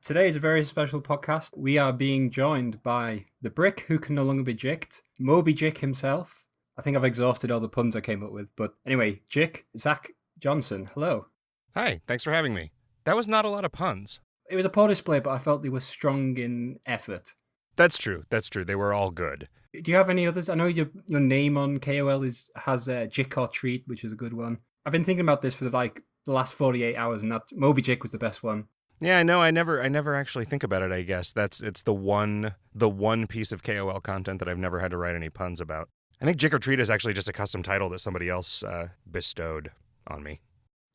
Today is a very special podcast. We are being joined by the Brick, who can no longer be jicked, Moby Jick himself. I think I've exhausted all the puns I came up with, but anyway, Jick, Zach Johnson, hello. Hi, thanks for having me. That was not a lot of puns. It was a poor display, but I felt they were strong in effort. That's true. They were all good. Do you have any others? I know your name on KOL has Jick or Treat, which is a good one. I've been thinking about this for the last 48 hours, and that Moby Jick was the best one. Yeah, I know. I never actually think about it. I guess it's the one piece of KOL content that I've never had to write any puns about. I think Jick or Treat is actually just a custom title that somebody else bestowed on me.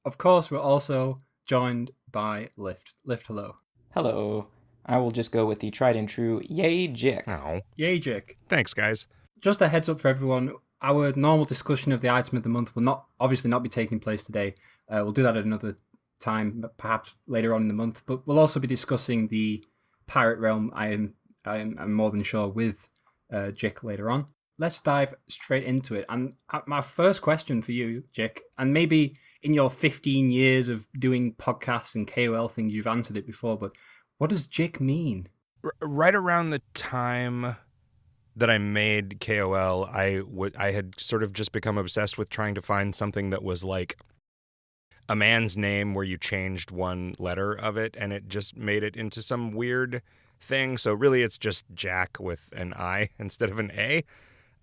Of course, we're also joined by Lift. Lift, hello. Hello. I will just go with the tried and true Yay Jick. Oh, Yay, Jick. Thanks, guys. Just a heads up for everyone, our normal discussion of the item of the month will obviously not be taking place today. We'll do that at another time, perhaps later on in the month. But we'll also be discussing the Pirate Realm, I'm more than sure, with Jick later on. Let's dive straight into it. And my first question for you, Jick, and maybe in your 15 years of doing podcasts and KOL things, you've answered it before, but what does Jick mean? Right around the time that I made KOL, I had sort of just become obsessed with trying to find something that was like a man's name where you changed one letter of it and it just made it into some weird thing. So really it's just Jack with an I instead of an A.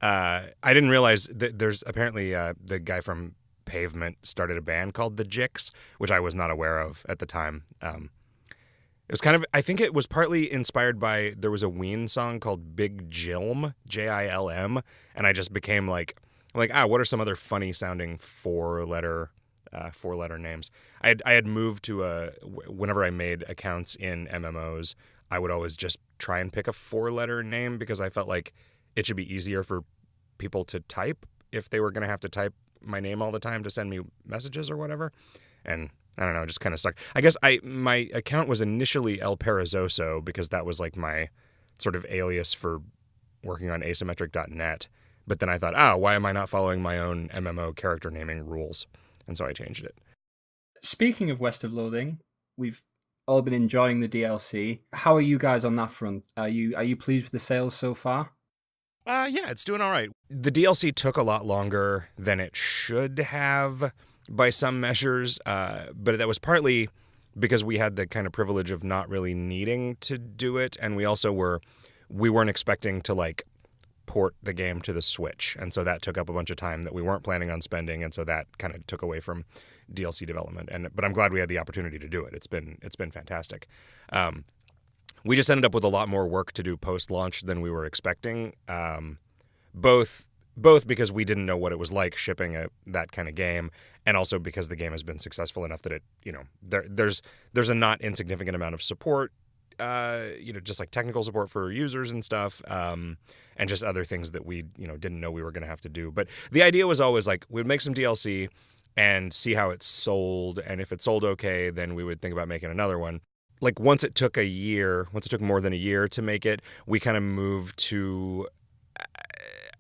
I didn't realize that there's apparently the guy from Pavement started a band called the Jicks, which I was not aware of at the time. It was kind of, I think it was partly inspired by, there was a Ween song called Big Jilm, Jilm, and I just became like, what are some other funny sounding four-letter names? I had moved to whenever I made accounts in MMOs, I would always just try and pick a four-letter name because I felt like it should be easier for people to type if they were going to have to type my name all the time to send me messages or whatever. And I don't know, it just kind of stuck. I guess my account was initially El Perezoso because that was like my sort of alias for working on asymmetric.net. But then I thought, why am I not following my own MMO character naming rules? And so I changed it. Speaking of West of Loathing, we've all been enjoying the DLC. How are you guys on that front? Are you pleased with the sales so far? Yeah, it's doing all right. The DLC took a lot longer than it should have by some measures, but that was partly because we had the kind of privilege of not really needing to do it, and we weren't expecting to port the game to the Switch, and so that took up a bunch of time that we weren't planning on spending, and so that kind of took away from DLC development. But I'm glad we had the opportunity to do it. It's been fantastic. We just ended up with a lot more work to do post-launch than we were expecting, both because we didn't know what it was like shipping that kind of game, and also because the game has been successful enough that there's a not insignificant amount of support, just like technical support for users and stuff, and just other things that we didn't know we were going to have to do. But the idea was always we'd make some DLC and see how it sold, and if it sold okay, then we would think about making another one. Once it took more than a year to make it, we kind of moved to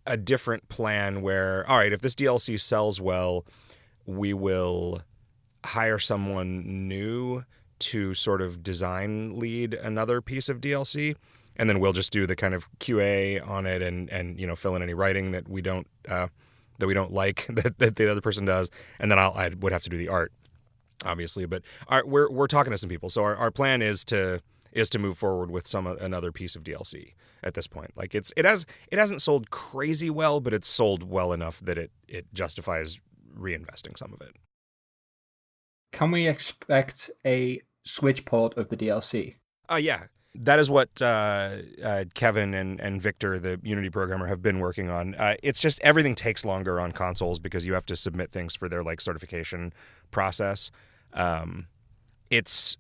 a different plan where, all right, if this DLC sells well, we will hire someone new to sort of design lead another piece of DLC, and then we'll just do the kind of QA on it and fill in any writing that we don't like that the other person does, and then I would have to do the art, obviously. But we're talking to some people, so our plan is to move forward with another piece of DLC at this point. It hasn't sold crazy well, but it's sold well enough that it justifies reinvesting some of it. Can we expect a Switch port of the DLC? Yeah. That is what Kevin and Victor, the Unity programmer, have been working on. It's just everything takes longer on consoles because you have to submit things for their certification process. It's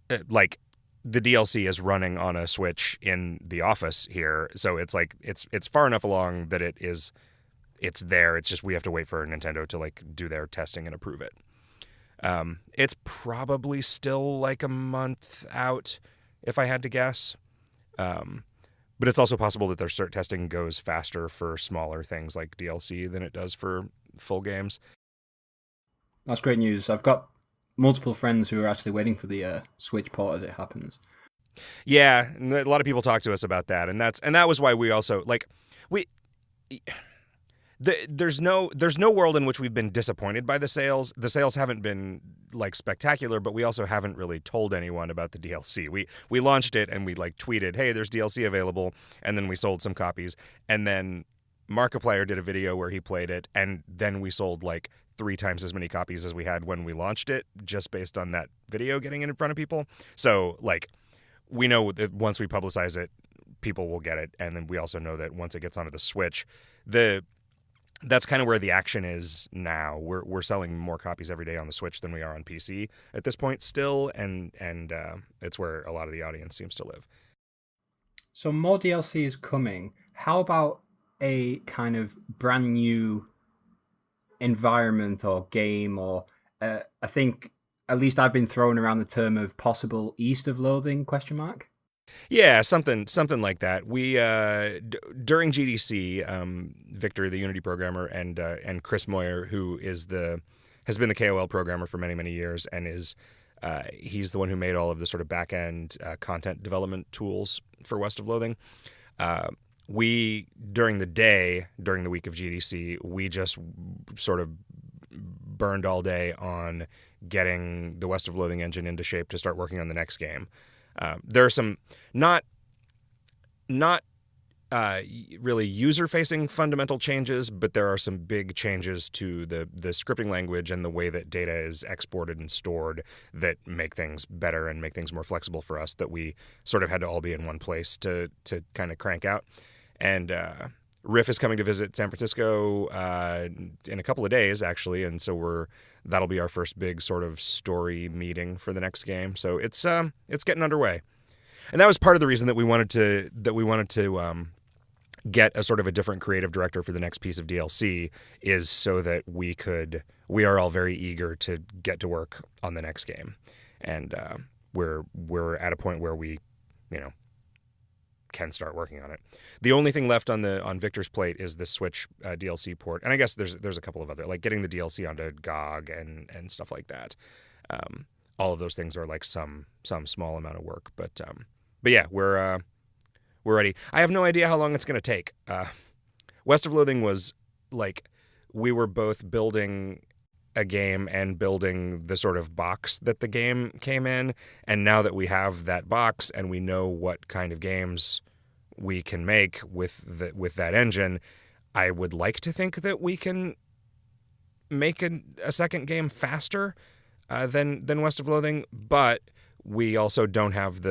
the DLC is running on a Switch in the office here, so it's far enough along that it's there. It's just we have to wait for Nintendo to do their testing and approve it. It's probably still a month out, if I had to guess. But it's also possible that their cert testing goes faster for smaller things like DLC than it does for full games. That's great news. I've got multiple friends who are actually waiting for the Switch port as it happens. Yeah, and a lot of people talk to us about that, and that was why we also there's no world in which we've been disappointed by the sales. The sales haven't been spectacular, but we also haven't really told anyone about the DLC. We launched it and we tweeted, "Hey, there's DLC available," and then we sold some copies, and then Markiplier did a video where he played it, and then we sold 3 times as many copies as we had when we launched it, just based on that video getting it in front of people. So we know that once we publicize it, people will get it, and then we also know that once it gets onto the Switch, that's kind of where the action is now. We're selling more copies every day on the Switch than we are on PC at this point still, and it's where a lot of the audience seems to live. So more DLC is coming. How about a kind of brand new environment or game, or I think at least I've been throwing around the term of possible East of Loathing ? Yeah, something like that. We during GDC, Victor, the Unity programmer, and Chris Moyer, who has been the KOL programmer for many years, and he's the one who made all of the sort of back end content development tools for West of Loathing. We during the week of GDC, we just sort of burned all day on getting the West of Loathing engine into shape to start working on the next game. There are some not really user-facing fundamental changes, but there are some big changes to the scripting language and the way that data is exported and stored that make things better and make things more flexible for us, that we sort of had to all be in one place to kind of crank out. And Riff is coming to visit San Francisco in a couple of days, actually, and so that'll be our first big sort of story meeting for the next game. So it's getting underway, and that was part of the reason that we wanted to get a sort of a different creative director for the next piece of DLC, is so that we are all very eager to get to work on the next game, and we're at a point where we, can start working on it. The only thing left on Victor's plate is the Switch DLC port, and I guess there's a couple of other, getting the DLC onto GOG and stuff like that. All of those things are some small amount of work, but yeah, we're ready. I have no idea how long it's going to take. West of Loathing was we were both building a game and building the sort of box that the game came in, and now that we have that box and we know what kind of games we can make with that engine, I would like to think that we can make a second game faster than West of Loathing, but we also don't have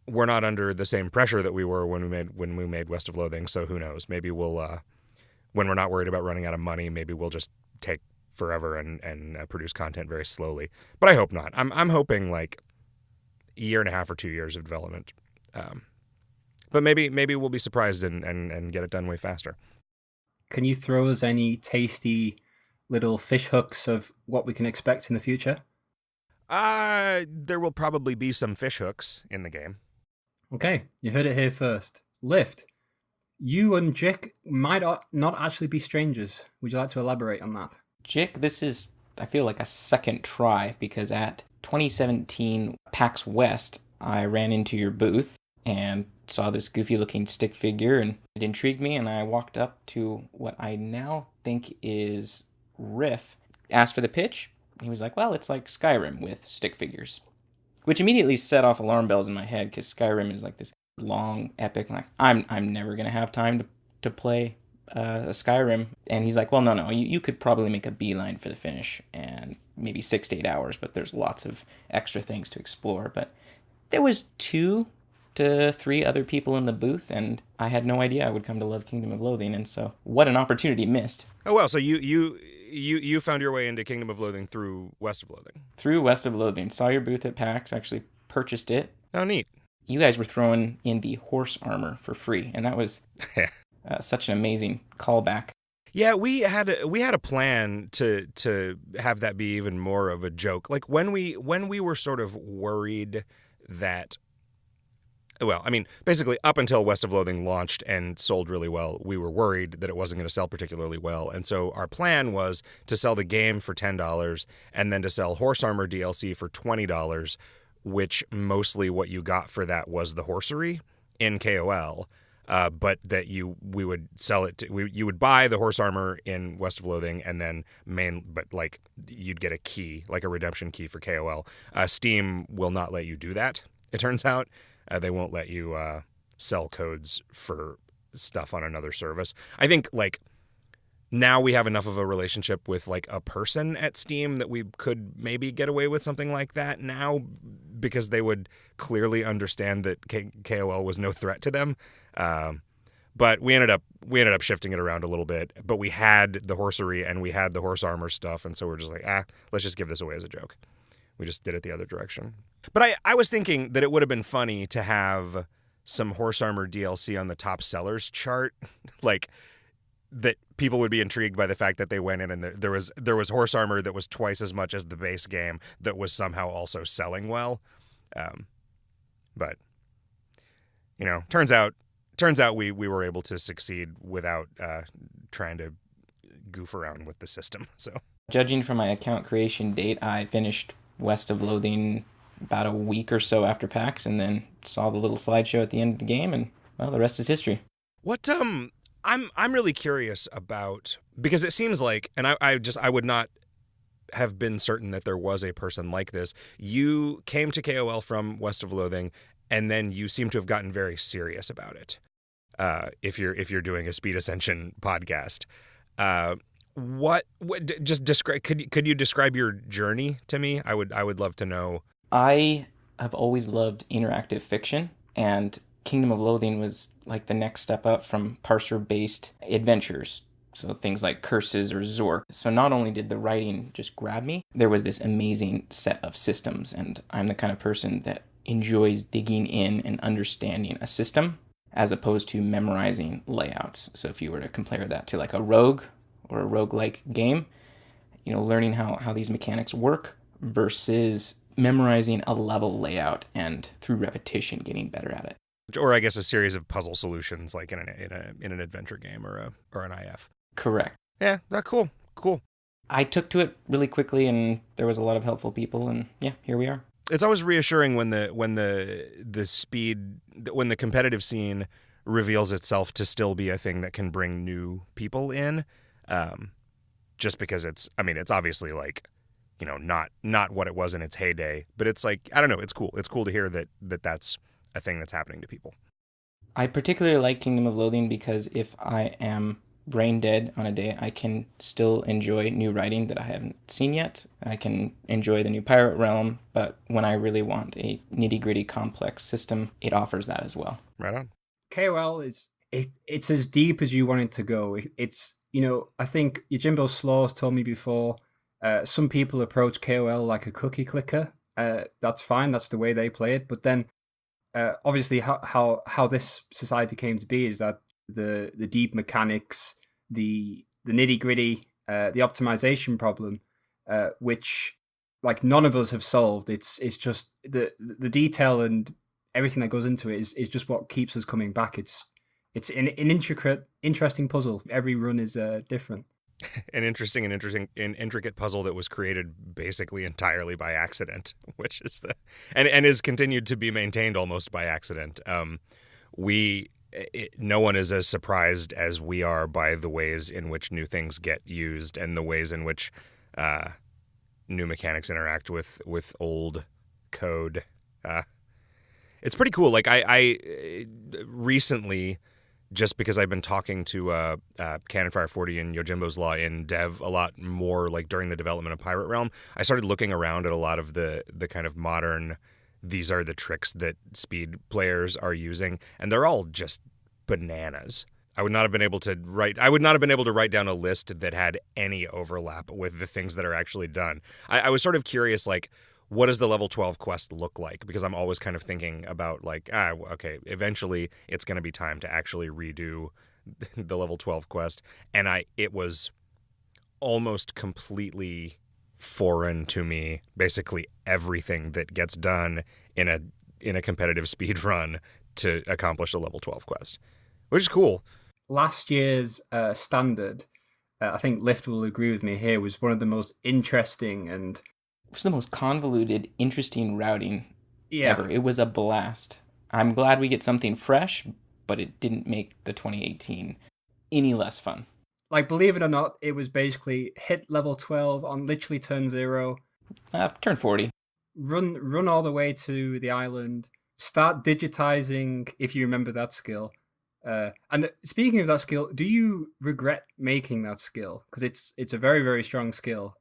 we're not under the same pressure that we were when we made West of Loathing. So who knows? Maybe we'll when we're not worried about running out of money, maybe we'll just take forever and produce content very slowly. But I hope not. I'm hoping a year and a half or 2 years of development. But maybe we'll be surprised and get it done way faster. Can you throw us any tasty little fish hooks of what we can expect in the future? There will probably be some fish hooks in the game. Okay, you heard it here first. Lift, you and Jick might not actually be strangers. Would you like to elaborate on that? Jick, this is, I feel like, a second try, because at 2017 PAX West, I ran into your booth and saw this goofy-looking stick figure, and it intrigued me, and I walked up to what I now think is Riff, asked for the pitch. He was like, well, it's like Skyrim with stick figures, which immediately set off alarm bells in my head, because Skyrim is this long, epic, I'm never going to have time to play a Skyrim. And he's like, well, no, you could probably make a beeline for the finish, and maybe 6 to 8 hours, but there's lots of extra things to explore. But there was 2 to 3 other people in the booth, and I had no idea I would come to love Kingdom of Loathing, and so what an opportunity missed. Oh, well, so you found your way into Kingdom of Loathing through West of Loathing. Through West of Loathing. Saw your booth at PAX, actually purchased it. Oh, neat. You guys were throwing in the horse armor for free, and that was such an amazing callback. Yeah, we had a plan to have that be even more of a joke. When we were sort of worried that Well, I mean, basically, up until West of Loathing launched and sold really well, we were worried that it wasn't going to sell particularly well. And so our plan was to sell the game for $10 and then to sell Horse Armor DLC for $20, which mostly what you got for that was the horsery in KOL. But that we would sell it you would buy the horse armor in West of Loathing and then you'd get a key, like a redemption key for KOL. Steam will not let you do that, it turns out. They won't let you sell codes for stuff on another service. I think now we have enough of a relationship with a person at Steam that we could maybe get away with something like that now, because they would clearly understand that KOL was no threat to them. But we ended up shifting it around a little bit. But we had the horsery and we had the horse armor stuff, and so we're just let's just give this away as a joke. We just did it the other direction. But I was thinking that it would have been funny to have some horse armor DLC on the top sellers chart, that people would be intrigued by the fact that they went in and there was horse armor that was twice as much as the base game that was somehow also selling well. But turns out we were able to succeed without trying to goof around with the system. So, judging from my account creation date, I finished West of Loathing about a week or so after PAX, and then saw the little slideshow at the end of the game, and well, the rest is history. What I'm really curious about, because it seems like, and I would not have been certain that there was a person like this. You came to KOL from West of Loathing, and then you seem to have gotten very serious about it. If you're doing a Speed Ascension podcast, just describe? Could you describe your journey to me? I would love to know. I have always loved interactive fiction, and Kingdom of Loathing was like the next step up from parser-based adventures. So things like Curses or Zork. So not only did the writing just grab me, there was this amazing set of systems, and I'm the kind of person that enjoys digging in and understanding a system as opposed to memorizing layouts. So if you were to compare that to a rogue or a roguelike game, learning how these mechanics work versus memorizing a level layout and through repetition getting better at it. Or I guess a series of puzzle solutions like in an adventure game or an IF. Correct. Yeah, cool. I took to it really quickly, and there was a lot of helpful people, and yeah, here we are. It's always reassuring when the competitive scene reveals itself to still be a thing that can bring new people in. Just because it's obviously not what it was in its heyday, but it's I don't know, it's cool. It's cool to hear that's a thing that's happening to people. I particularly like Kingdom of Loathing because if I am brain dead on a day, I can still enjoy new writing that I haven't seen yet. I can enjoy the new Pirate Realm, but when I really want a nitty-gritty complex system, it offers that as well. Right on. KOL it's as deep as you want it to go. It's I think Yojimbo Slaws told me before, some people approach KOL like a cookie clicker. That's fine, that's the way they play it, but then obviously how this society came to be is that the deep mechanics, the nitty gritty, the optimization problem, which none of us have solved. It's just the detail and everything that goes into it is just what keeps us coming back. It's an interesting puzzle. Every run is different. An interesting and intricate puzzle that was created basically entirely by accident, which is and is continued to be maintained almost by accident. No one is as surprised as we are by the ways in which new things get used and the ways in which new mechanics interact with old code. It's pretty cool. I recently, just because I've been talking to Cannonfire 40 and Yojimbo's Law in dev a lot more, during the development of Pirate Realm, I started looking around at a lot of the kind of modern, these are the tricks that speed players are using, and they're all just bananas. I would not have been able to write down a list that had any overlap with the things that are actually done. I was sort of curious, what does the level 12 quest look like? Because I'm always kind of thinking about okay, eventually it's going to be time to actually redo the level 12 quest. And it was almost completely foreign to me. Basically everything that gets done in a competitive speed run to accomplish a level 12 quest, which is cool. Last year's standard, I think Lift will agree with me here, was one of the most interesting and... It was the most convoluted, interesting routing ever. Yeah. It was a blast. I'm glad we get something fresh, but it didn't make the 2018 any less fun. Like, believe it or not, it was basically hit level 12 on literally turn 0. Turn 40. Run all the way to the island. Start digitizing, if you remember that skill. And speaking of that skill, do you regret making that skill? Because it's a very, very strong skill.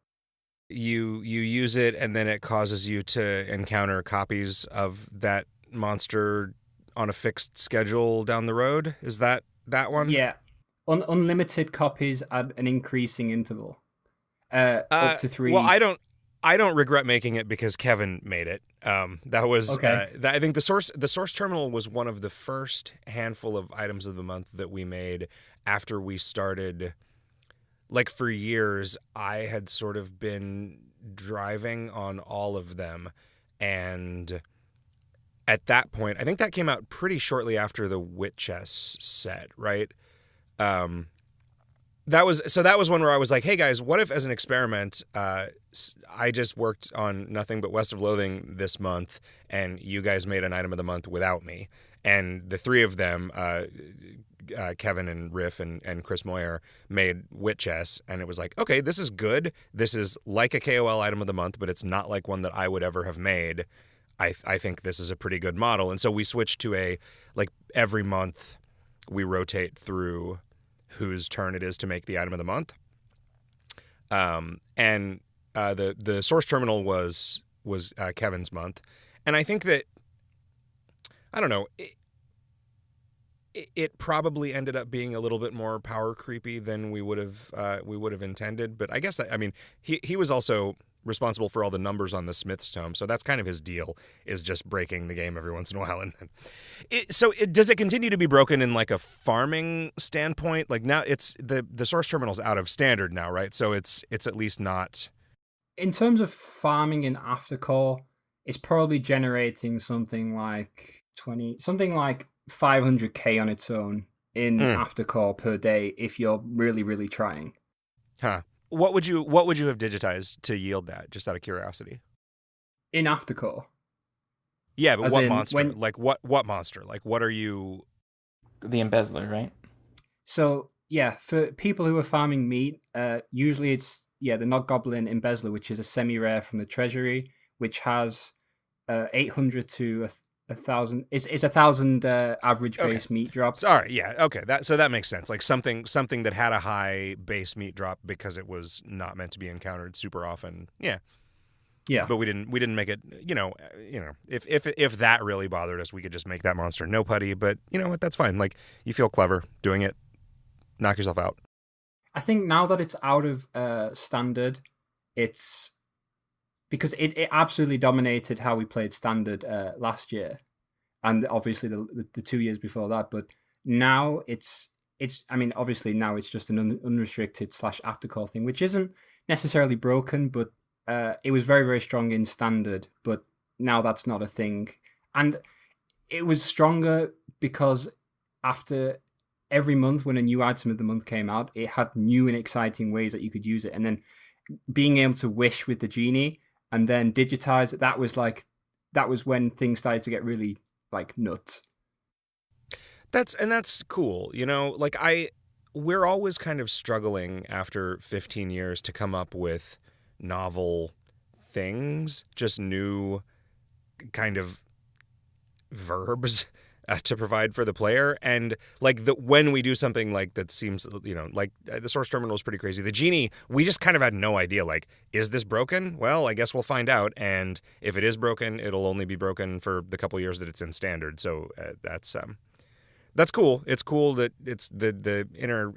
You use it, and then it causes you to encounter copies of that monster on a fixed schedule down the road. Is that one? Yeah. Unlimited copies at an increasing interval. Up to 3. Well, I don't regret making it because Kevin made it. That was okay. I think the source terminal was one of the first handful of items of the month that we made after we started. Like, for years, I had sort of been driving on all of them, and at that point, I think that came out pretty shortly after the Wit Chess set, right? That was one where I was like, hey guys, what if as an experiment, I just worked on nothing but West of Loathing this month, and you guys made an item of the month without me, and the three of them, Kevin and Riff and Chris Moyer, made Wit Chess, and it was like, okay, this is good. This is like a KOL item of the month, but it's not like one that I would ever have made. I think this is a pretty good model, and so we switched to a, like, every month we rotate through whose turn it is to make the item of the month. And the source terminal was Kevin's month, and I think that, I don't know, it probably ended up being a little bit more power creepy than we would have intended. But I guess he was also responsible for all the numbers on the Smith's Tome, so that's kind of his deal, is just breaking the game every once in a while. And does it continue to be broken in like a farming standpoint? Like, now it's the source terminal's out of standard now, right? So it's at least not. In terms of farming in Aftercore, it's probably generating something like 500k on its own in Aftercore per day if you're really, really trying. Huh. What would you have digitized to yield that, just out of curiosity? In Aftercore? Yeah, but what monster? Like, what monster? Like, what are you... The Embezzler, right? So, yeah, for people who are farming meat, usually it's, the Not Goblin Embezzler, which is a semi-rare from the Treasury, which has 800 to 1,000. It's 1,000 average base meat drop. Sorry, yeah, okay. That makes sense. Like something that had a high base meat drop because it was not meant to be encountered super often. Yeah. Yeah. But we didn't make it. If that really bothered us, we could just make that monster no putty. But you know what? That's fine. Like, you feel clever doing it. Knock yourself out. I think now that it's out of standard, it's because it absolutely dominated how we played standard last year, and obviously the 2 years before that. But now it's I mean, obviously now it's just an unrestricted / aftercore thing, which isn't necessarily broken, but it was very, very strong in standard. But now that's not a thing, and it was stronger because after every month when a new item of the month came out, it had new and exciting ways that you could use it, and then being able to wish with the genie and then digitize it, that was when things started to get really like nuts. That's cool. Like, we're always kind of struggling after 15 years to come up with novel things, just new kind of verbs to provide for the player. And like when we do something like that seems, like the source terminal is pretty crazy. The genie, we just kind of had no idea, like, is this broken? Well, I guess we'll find out. And if it is broken, it'll only be broken for the couple years that it's in standard. So that's cool. It's cool that it's the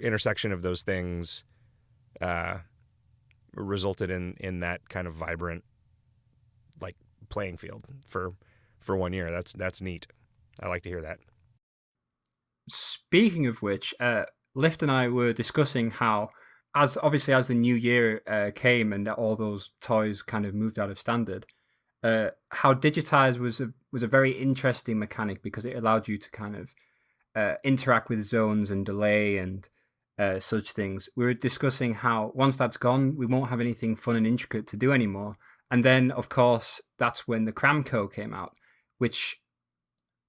intersection of those things resulted in that kind of vibrant, like, playing field for 1 year. That's neat. I like to hear that. Speaking of which, Lift and I were discussing how, as the new year came and all those toys kind of moved out of standard, how digitize was a very interesting mechanic because it allowed you to kind of interact with zones and delay and such things. We were discussing how once that's gone, we won't have anything fun and intricate to do anymore. And then, of course, that's when the Cramco came out, which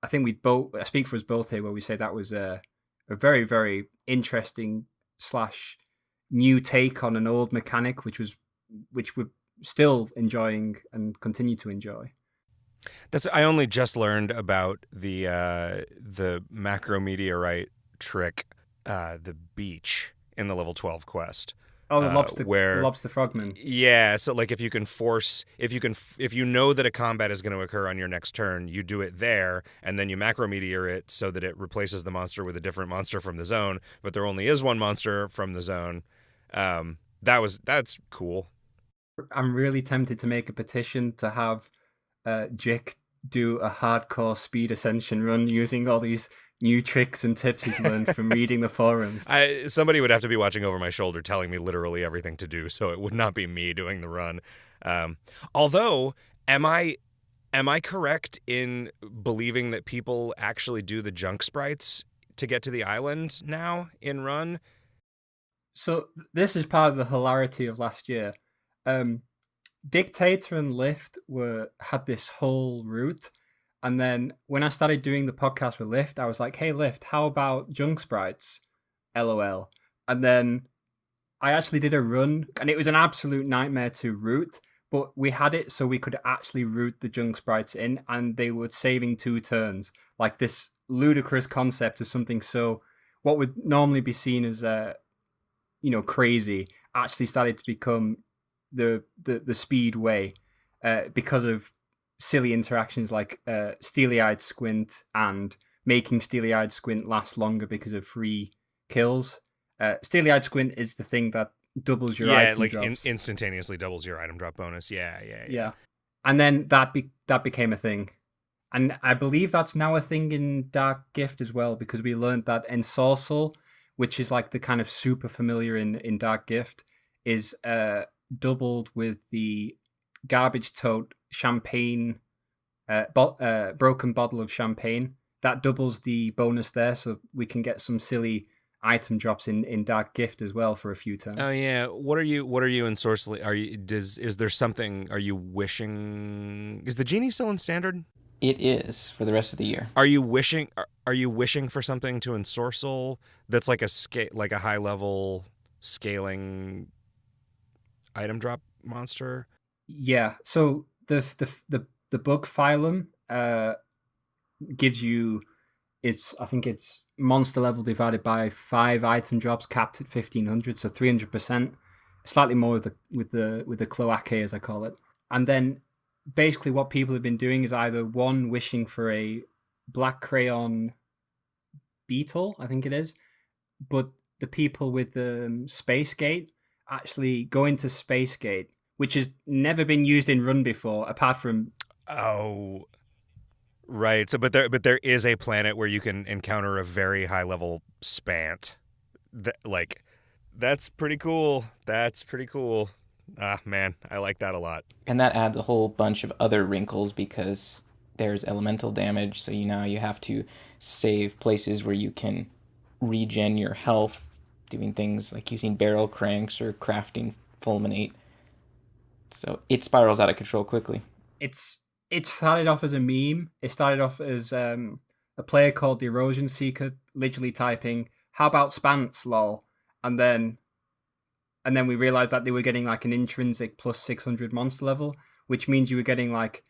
I think I speak for us both here, where we say that was a very, very interesting / new take on an old mechanic, which we're still enjoying and continue to enjoy. I only just learned about the macrometeorite trick, the beach in the level 12 quest. Oh, the lobster frogman. Yeah, so like if you know that a combat is going to occur on your next turn, you do it there, and then you macrometeor it so that it replaces the monster with a different monster from the zone. But there only is one monster from the zone. That's cool. I'm really tempted to make a petition to have Jick do a hardcore speed ascension run using all these new tricks and tips he's learned from reading the forums. Somebody would have to be watching over my shoulder telling me literally everything to do, so it would not be me doing the run. Although, am I correct in believing that people actually do the junk sprites to get to the island now in run? So this is part of the hilarity of last year. Dictator and Lift had this whole route. And then when I started doing the podcast with Lift, I was like, hey, Lift, how about junk sprites? LOL. And then I actually did a run, and it was an absolute nightmare to route, but we had it so we could actually route the junk sprites in, and they were saving 2 turns. Like this ludicrous concept of something so, what would normally be seen as, crazy, actually started to become the speed way because of silly interactions like Steely-Eyed Squint and making Steely-Eyed Squint last longer because of free kills. Steely-Eyed Squint is the thing that doubles your item drops. Instantaneously doubles your item drop bonus. Yeah. And then that became a thing. And I believe that's now a thing in Dark Gift as well, because we learned that Ensorcel, which is like the kind of super familiar in Dark Gift, is doubled with the Garbage Tote champagne, broken bottle of champagne. That doubles the bonus there, so we can get some silly item drops in Dark Gift as well for a few turns. Oh yeah, what are you ensorceling? Is there something? Are you wishing? Is the genie still in standard? It is for the rest of the year. Are you wishing for something to ensorcel that's like a high level scaling item drop monster? Yeah. So the bug phylum gives you I think it's monster level divided by 5 item drops capped at 1500, so 300%. Slightly more with the cloacae, as I call it. And then basically what people have been doing is either one wishing for a black crayon beetle, I think it is, but the people with the Space Gate actually go into Space Gate, which has never been used in Run before, apart from... Oh, right. So, but there is a planet where you can encounter a very high level spant. That's pretty cool. Ah, man, I like that a lot. And that adds a whole bunch of other wrinkles because there's elemental damage, so you have to save places where you can regen your health, doing things like using barrel cranks or crafting fulminate. So it spirals out of control quickly. It started off as a meme. It started off as a player called the Erosion Seeker literally typing, "How about Spants, lol?" And then we realized that they were getting like an intrinsic plus 600 monster level, which means you were getting like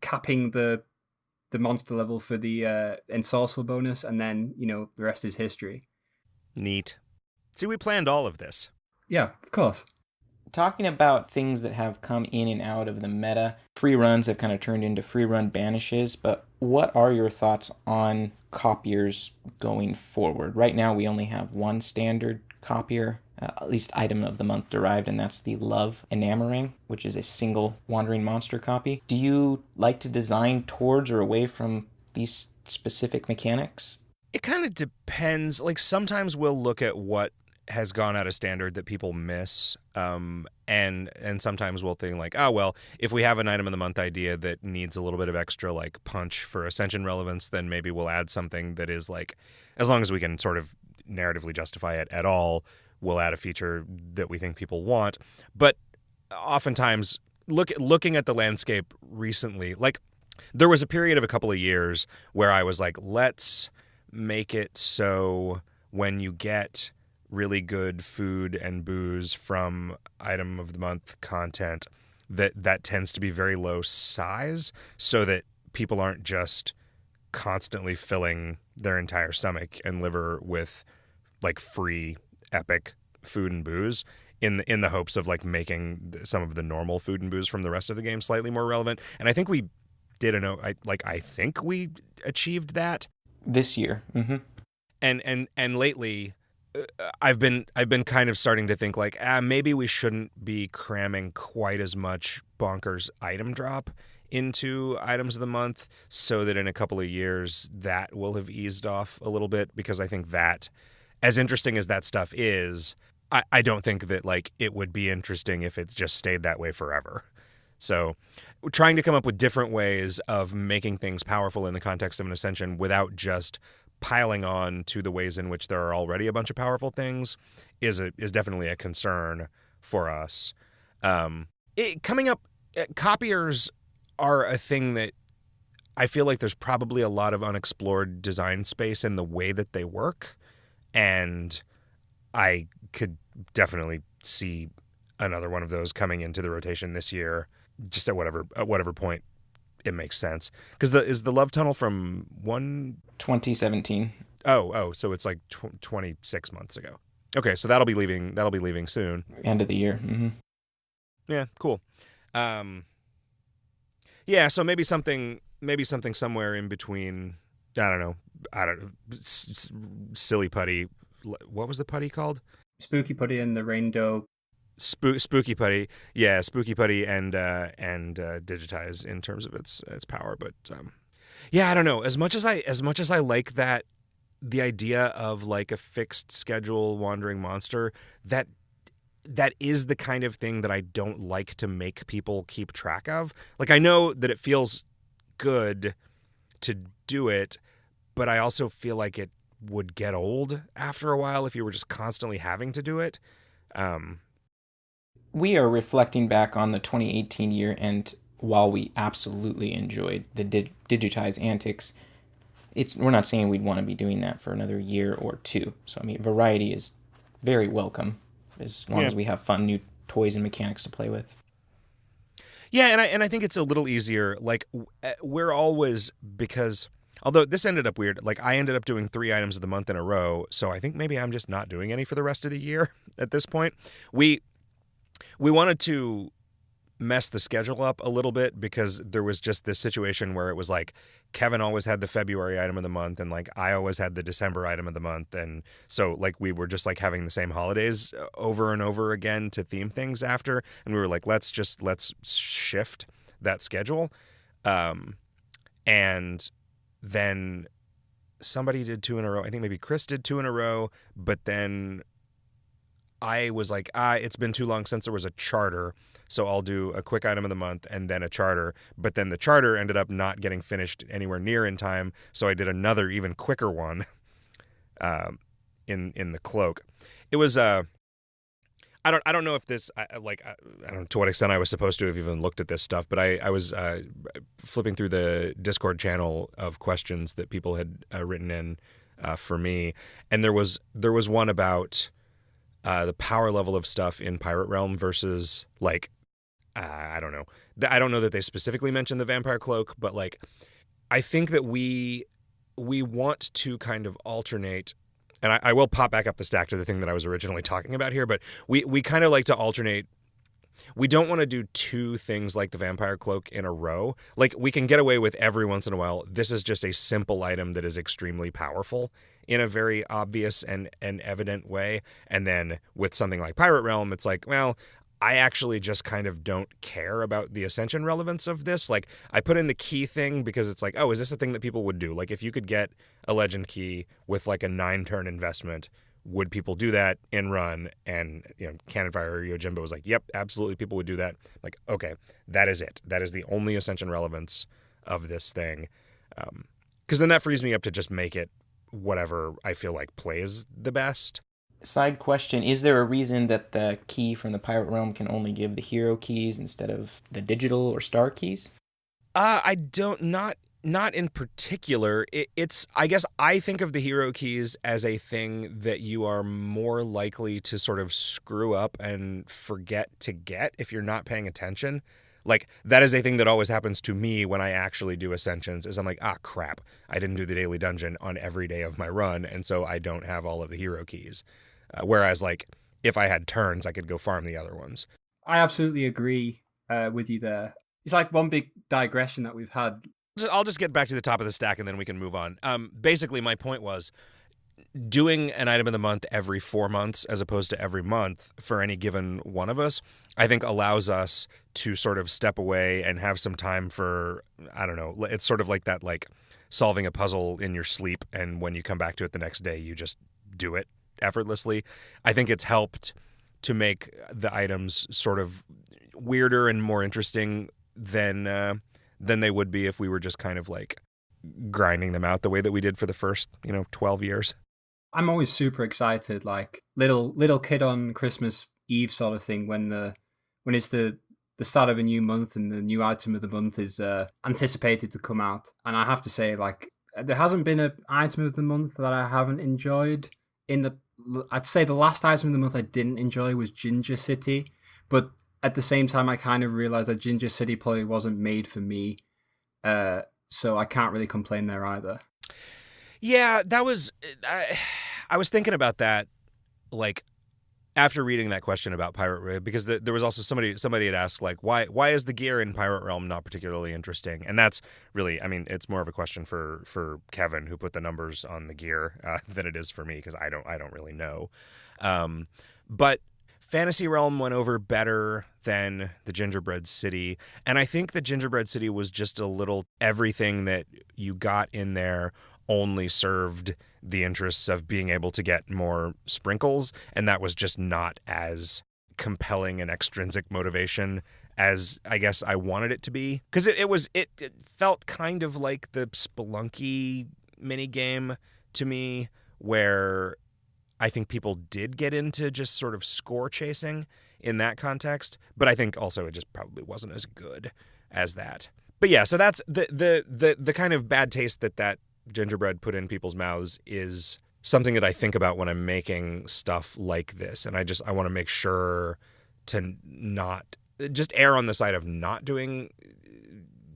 capping the monster level for the ensorcel bonus, and then the rest is history. Neat. See, we planned all of this. Yeah, of course. Talking about things that have come in and out of the meta, free runs have kind of turned into free run banishes, but what are your thoughts on copiers going forward? Right now we only have one standard copier, at least item of the month derived, and that's the Love Enamoring, which is a single wandering monster copy. Do you like to design towards or away from these specific mechanics? It kind of depends. Like sometimes we'll look at what has gone out of standard that people miss. And sometimes we'll think like, oh, well, if we have an item of the month idea that needs a little bit of extra like punch for Ascension relevance, then maybe we'll add something that is like, as long as we can sort of narratively justify it at all, we'll add a feature that we think people want. But oftentimes, looking at the landscape recently, like there was a period of a couple of years where I was like, let's make it so when you get really good food and booze from item of the month content, that tends to be very low size, so that people aren't just constantly filling their entire stomach and liver with like free epic food and booze in the hopes of like making some of the normal food and booze from the rest of the game slightly more relevant. And I think we did I think we achieved that this year. Mm-hmm. And lately, I've been kind of starting to think like, maybe we shouldn't be cramming quite as much bonkers item drop into items of the month, so that in a couple of years that will have eased off a little bit, because I think that, as interesting as that stuff is, I don't think that like it would be interesting if it's just stayed that way forever. So we're trying to come up with different ways of making things powerful in the context of an Ascension without just piling on to the ways in which there are already a bunch of powerful things is definitely a concern for us. Coming up, copiers are a thing that I feel like there's probably a lot of unexplored design space in the way that they work, and I could definitely see another one of those coming into the rotation this year, just at whatever point it makes sense. Because is the Love Tunnel from 2017? Oh, so it's like 26 months ago. Okay, so that'll be leaving soon. End of the year. Mm-hmm. Yeah, cool. Yeah, so maybe something somewhere in between. I don't know. Silly putty. What was the putty called? Spooky Putty and the Rain Doe. Spooky Putty, yeah, Spooky Putty and Digitize in terms of its power, but yeah, I don't know. As much as I like that, the idea of like a fixed schedule wandering monster, that is the kind of thing that I don't like to make people keep track of. Like, I know that it feels good to do it, but I also feel like it would get old after a while if you were just constantly having to do it. We are reflecting back on the 2018 year, and while we absolutely enjoyed the digitize antics, we're not saying we'd want to be doing that for another year or two. So, I mean, variety is very welcome as long as we have fun new toys and mechanics to play with. Yeah, and I think it's a little easier. Like, we're always, because although this ended up weird, like I ended up doing 3 items of the month in a row, so I think maybe I'm just not doing any for the rest of the year at this point. We wanted to mess the schedule up a little bit, because there was just this situation where it was like Kevin always had the February item of the month, and like I always had the December item of the month, and so like we were just like having the same holidays over and over again to theme things after, and we were like, let's shift that schedule. And then somebody did 2 in a row. I think maybe Chris did 2 in a row, but then I was like, it's been too long since there was a charter, so I'll do a quick item of the month and then a charter. But then the charter ended up not getting finished anywhere near in time, so I did another even quicker one in the cloak. It was I don't know if this I don't know to what extent I was supposed to have even looked at this stuff, but I was flipping through the Discord channel of questions that people had written in for me, and there was one about the power level of stuff in Pirate Realm versus like I don't know. I don't know that they specifically mentioned the Vampire Cloak, but like I think that we want to kind of alternate. And I will pop back up the stack to the thing that I was originally talking about here, but we kind of like to alternate. We don't want to do 2 things like the Vampire Cloak in a row. Like, we can get away with every once in a while, this is just a simple item that is extremely powerful in a very obvious and evident way. And then with something like Pirate Realm, it's like, well, I actually just kind of don't care about the Ascension relevance of this. Like, I put in the key thing because it's like, oh, is this a thing that people would do? Like, if you could get a legend key with like a 9-turn investment, would people do that in run? And Cannon Fire Yojimbo was like, yep, absolutely, people would do that. Like, okay, that is it. That is the only Ascension relevance of this thing. Because then that frees me up to just make it whatever I feel like plays the best. Side question, is there a reason that the key from the Pirate Realm can only give the hero keys instead of the digital or star keys? I don't, not in particular. It's, I guess I think of the hero keys as a thing that you are more likely to sort of screw up and forget to get if you're not paying attention. Like, that is a thing that always happens to me when I actually do Ascensions, is I'm like, crap, I didn't do the daily dungeon on every day of my run, and so I don't have all of the hero keys. Whereas, like, if I had turns, I could go farm the other ones. I absolutely agree with you there. It's like one big digression that we've had. I'll just get back to the top of the stack and then we can move on. Basically, my point was doing an item of the month every 4 months as opposed to every month for any given one of us, I think allows us to sort of step away and have some time for, I don't know, it's sort of like that, like solving a puzzle in your sleep, and when you come back to it the next day, you just do it effortlessly. I think it's helped to make the items sort of weirder and more interesting than they would be if we were just kind of like grinding them out the way that we did for the first 12 years. I'm always super excited, like little kid on Christmas Eve sort of thing, when it's the start of a new month and the new item of the month is anticipated to come out. And I have to say, like, there hasn't been an item of the month that I haven't enjoyed. I'd say the last item of the month I didn't enjoy was Ginger City, but at the same time, I kind of realized that Ginger City probably wasn't made for me, so I can't really complain there either. Yeah, that was. I was thinking about that, like, after reading that question about Pirate, because there was also somebody had asked, like, why is the gear in Pirate Realm not particularly interesting? And that's really, I mean, it's more of a question for Kevin, who put the numbers on the gear, than it is for me, because I don't really know. But Fantasy Realm went over better than the Gingerbread City, and I think the Gingerbread City was just a little, everything that you got in there only served the interests of being able to get more sprinkles, and that was just not as compelling an extrinsic motivation as I guess I wanted it to be, because it felt kind of like the Spelunky minigame to me, where I think people did get into just sort of score chasing in that context, but I think also it just probably wasn't as good as that. But yeah, so that's the kind of bad taste that gingerbread put in people's mouths is something that I think about when I'm making stuff like this, and I want to make sure to not just err on the side of not doing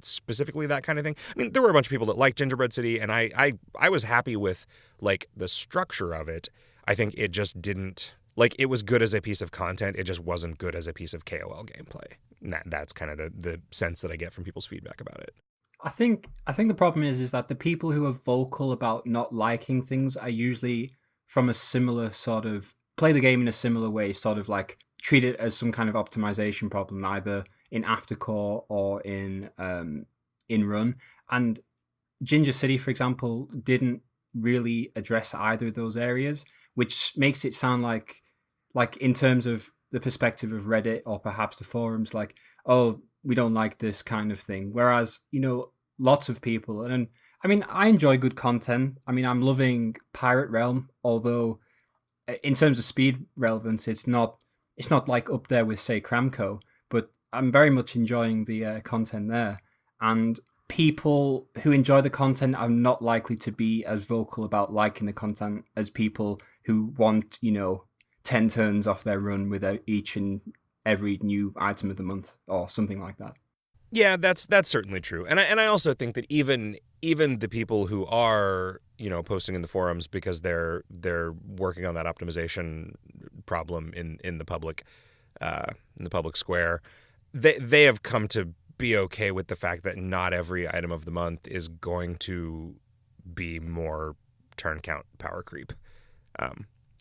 specifically that kind of thing. I mean, there were a bunch of people that liked Gingerbread City, and I was happy with, like, the structure of it. I think it just didn't, like, it was good as a piece of content. It just wasn't good as a piece of KOL gameplay. And that's kind of the sense that I get from people's feedback about it. I think the problem is that the people who are vocal about not liking things are usually from a similar sort of, play the game in a similar way, sort of like treat it as some kind of optimization problem, either in aftercore or in run. And Ginger City, for example, didn't really address either of those areas, which makes it sound like in terms of the perspective of Reddit or perhaps the forums, like, oh, we don't like this kind of thing. Whereas, lots of people, and I mean, I enjoy good content. I mean, I'm loving Pirate Realm, although in terms of speed relevance, it's not like up there with, say, Cramco, but I'm very much enjoying the content there. And people who enjoy the content are not likely to be as vocal about liking the content as people who want, 10 turns off their run with each and every new item of the month or something like that. Yeah, that's certainly true. And I also think that even the people who are, posting in the forums because they're working on that optimization problem in the public square, they have come to be okay with the fact that not every item of the month is going to be more turn count power creep.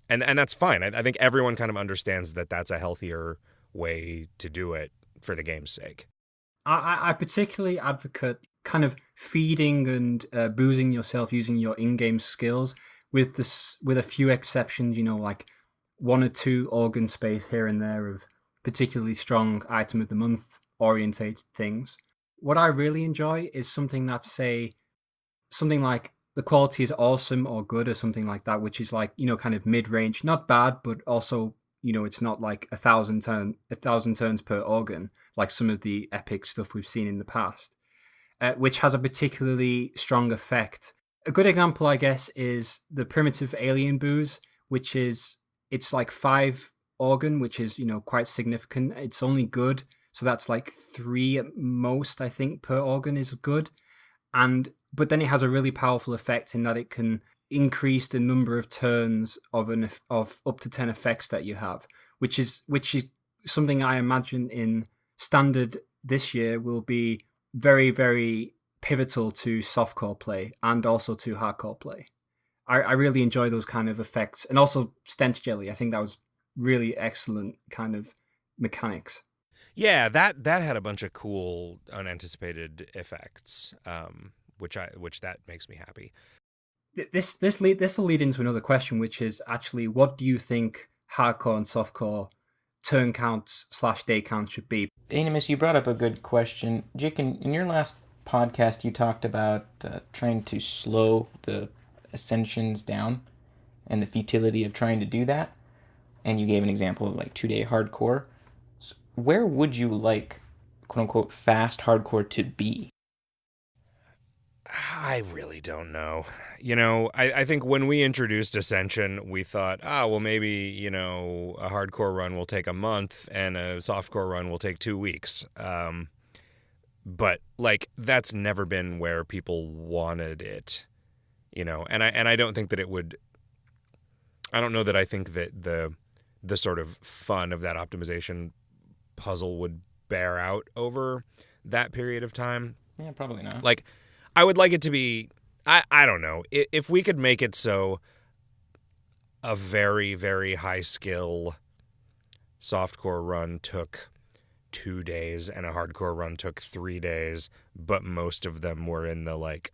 And that's fine. I think everyone kind of understands that that's a healthier way to do it for the game's sake. I particularly advocate kind of feeding and boozing yourself using your in-game skills with a few exceptions, like one or two organ space here and there of particularly strong item of the month orientated things. What I really enjoy is something that's something like the quality is awesome or good or something like that, which is like, kind of mid-range, not bad, but also, it's not like 1,000 turns per organ, like some of the epic stuff we've seen in the past, which has a particularly strong effect. A good example, I guess, is the primitive alien booze, it's like 5 organ, which is, quite significant. It's only good, so that's like 3 at most, I think, per organ is good. But then it has a really powerful effect in that it can increase the number of turns of up to 10 effects that you have, which is something I imagine in standard this year will be very, very pivotal to softcore play and also to hardcore play. I really enjoy those kind of effects, and also stench jelly. I think that was really excellent kind of mechanics. Yeah, that had a bunch of cool unanticipated effects, which that makes me happy. This will lead into another question, which is actually, what do you think hardcore and softcore turn counts / day counts should be? Animus, you brought up a good question. Jick, in your last podcast, you talked about trying to slow the ascensions down and the futility of trying to do that. And you gave an example of like 2-day hardcore. So where would you like, quote unquote, fast hardcore to be? I really don't know. I think when we introduced Ascension, we thought, well, maybe, a hardcore run will take a month and a softcore run will take 2 weeks. But like, that's never been where people wanted it, and I don't think that it would, I don't know that I think that the sort of fun of that optimization puzzle would bear out over that period of time. Yeah, probably not. Like, I would like it to be, I don't know, if we could make it so a very, very high skill softcore run took 2 days and a hardcore run took 3 days, but most of them were in the like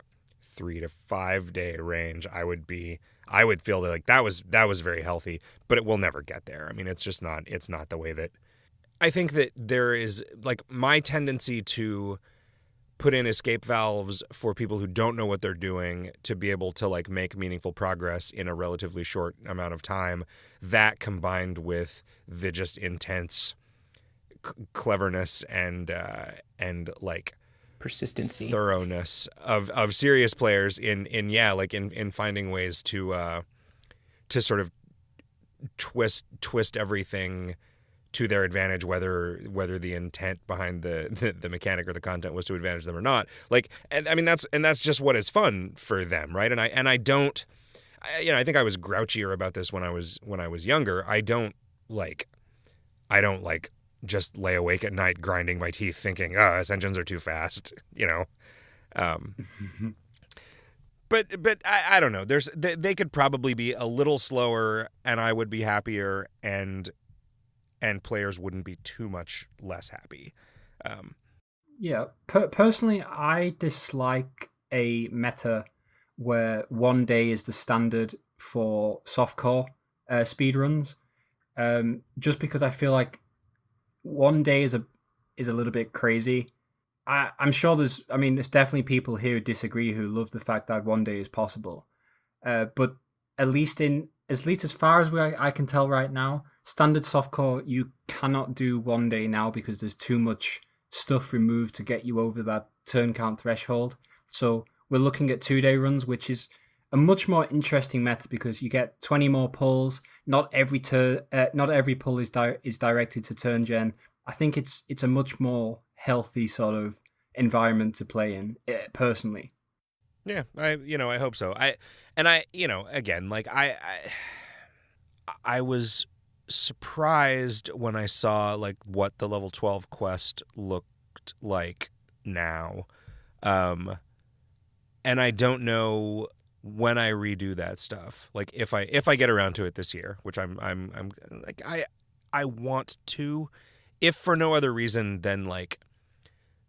3 to 5 day range, I would feel that like that was very healthy, but it will never get there. I mean, it's not the way that I think that there is, like, my tendency to put in escape valves for people who don't know what they're doing to be able to like make meaningful progress in a relatively short amount of time. That combined with the just intense cleverness and like persistency, thoroughness of serious players in finding ways to sort of twist everything to their advantage, whether the intent behind the mechanic or the content was to advantage them or not. Like, and I mean that's just what is fun for them, right? And I think I was grouchier about this when I was younger. I don't like just lay awake at night grinding my teeth thinking, ascensions are too fast, But I don't know. They could probably be a little slower, and I would be happier, and players wouldn't be too much less happy. Yeah, personally, I dislike a meta where 1 day is the standard for softcore speedruns, just because I feel like 1 day is a little bit crazy. I'm sure there's definitely people here who disagree, who love the fact that 1 day is possible. But at least as far as I can tell right now, standard softcore, you cannot do 1 day now because there's too much stuff removed to get you over that turn count threshold. So we're looking at 2 day runs, which is a much more interesting method because you get 20 more pulls. Not every pull is directed to turn gen. I think it's a much more healthy sort of environment to play in, personally. Yeah, I hope so. I was surprised when I saw like what the level 12 quest looked like now, and I don't know when I redo that stuff. Like if I get around to it this year, which I'm like I want to, if for no other reason than like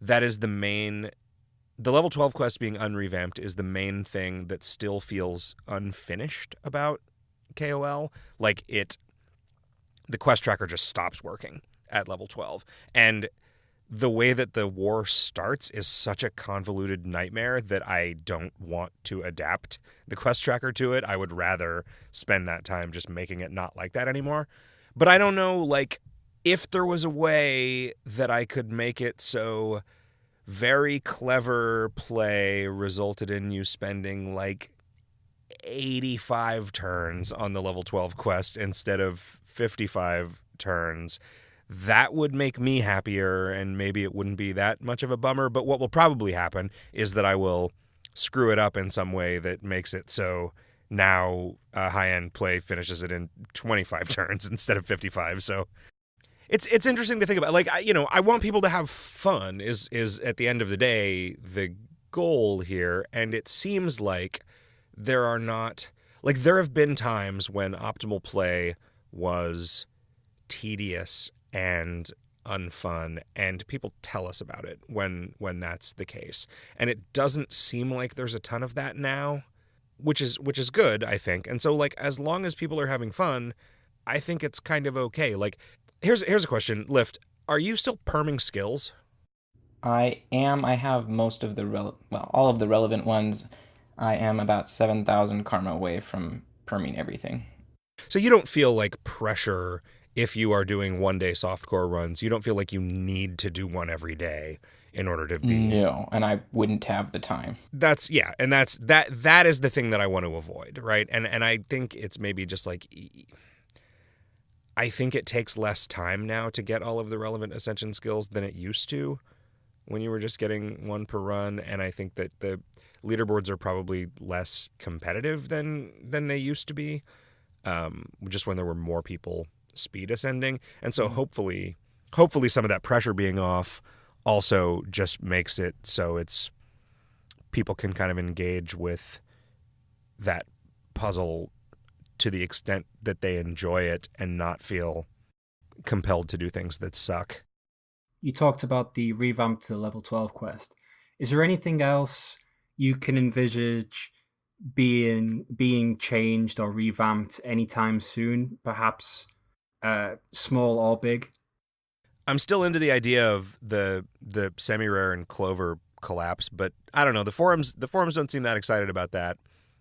that is the main the level 12 quest being unrevamped is the main thing that still feels unfinished about KOL. Like the quest tracker just stops working at level 12. And the way that the war starts is such a convoluted nightmare that I don't want to adapt the quest tracker to it. I would rather spend that time just making it not like that anymore. But I don't know, like, if there was a way that I could make it so very clever play resulted in you spending like 85 turns on the level 12 quest instead of 55 turns, that would make me happier, and maybe it wouldn't be that much of a bummer. But what will probably happen is that I will screw it up in some way that makes it so now high-end play finishes it in 25 turns instead of 55. So it's interesting to think about. Like, I want people to have fun is at the end of the day the goal here, and it seems like there have been times when optimal play was tedious and unfun, and people tell us about it when that's the case. And it doesn't seem like there's a ton of that now, which is good, I think. And so, like, as long as people are having fun, I think it's kind of okay. Like, here's a question, Lift. Are you still perming skills? I am. I have most of all of the relevant ones. I am about 7,000 karma away from perming everything. So you don't feel like pressure if you are doing one-day softcore runs. You don't feel like you need to do one every day in order to be... No, and I wouldn't have the time. That is the thing that I want to avoid, right? And I think it's maybe just like... I think it takes less time now to get all of the relevant Ascension skills than it used to when you were just getting one per run, and I think that the leaderboards are probably less competitive than they used to be, just when there were more people speed ascending. And so hopefully some of that pressure being off also just makes it so it's people can kind of engage with that puzzle to the extent that they enjoy it and not feel compelled to do things that suck. You talked about the revamp to the level 12 quest. Is there anything else you can envisage being changed or revamped anytime soon? Perhaps small or big? I'm still into the idea of the semi-rare and clover collapse, but I don't know. The forums don't seem that excited about that.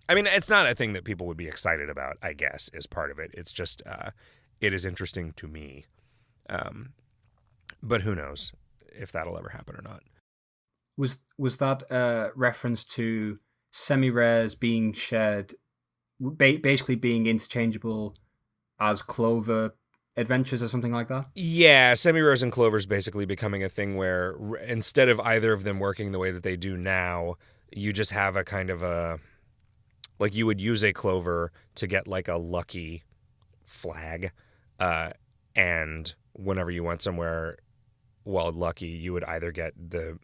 I mean, it's not a thing that people would be excited about, I guess, is part of it. It's just it is interesting to me. But who knows if that'll ever happen or not. Was that a reference to semi-rares being shared, basically being interchangeable as clover adventures or something like that? Yeah, semi-rares and clovers basically becoming a thing where instead of either of them working the way that they do now, you just have a kind of a... Like, you would use a clover to get, like, a lucky flag, and whenever you went somewhere, well, lucky, you would either get the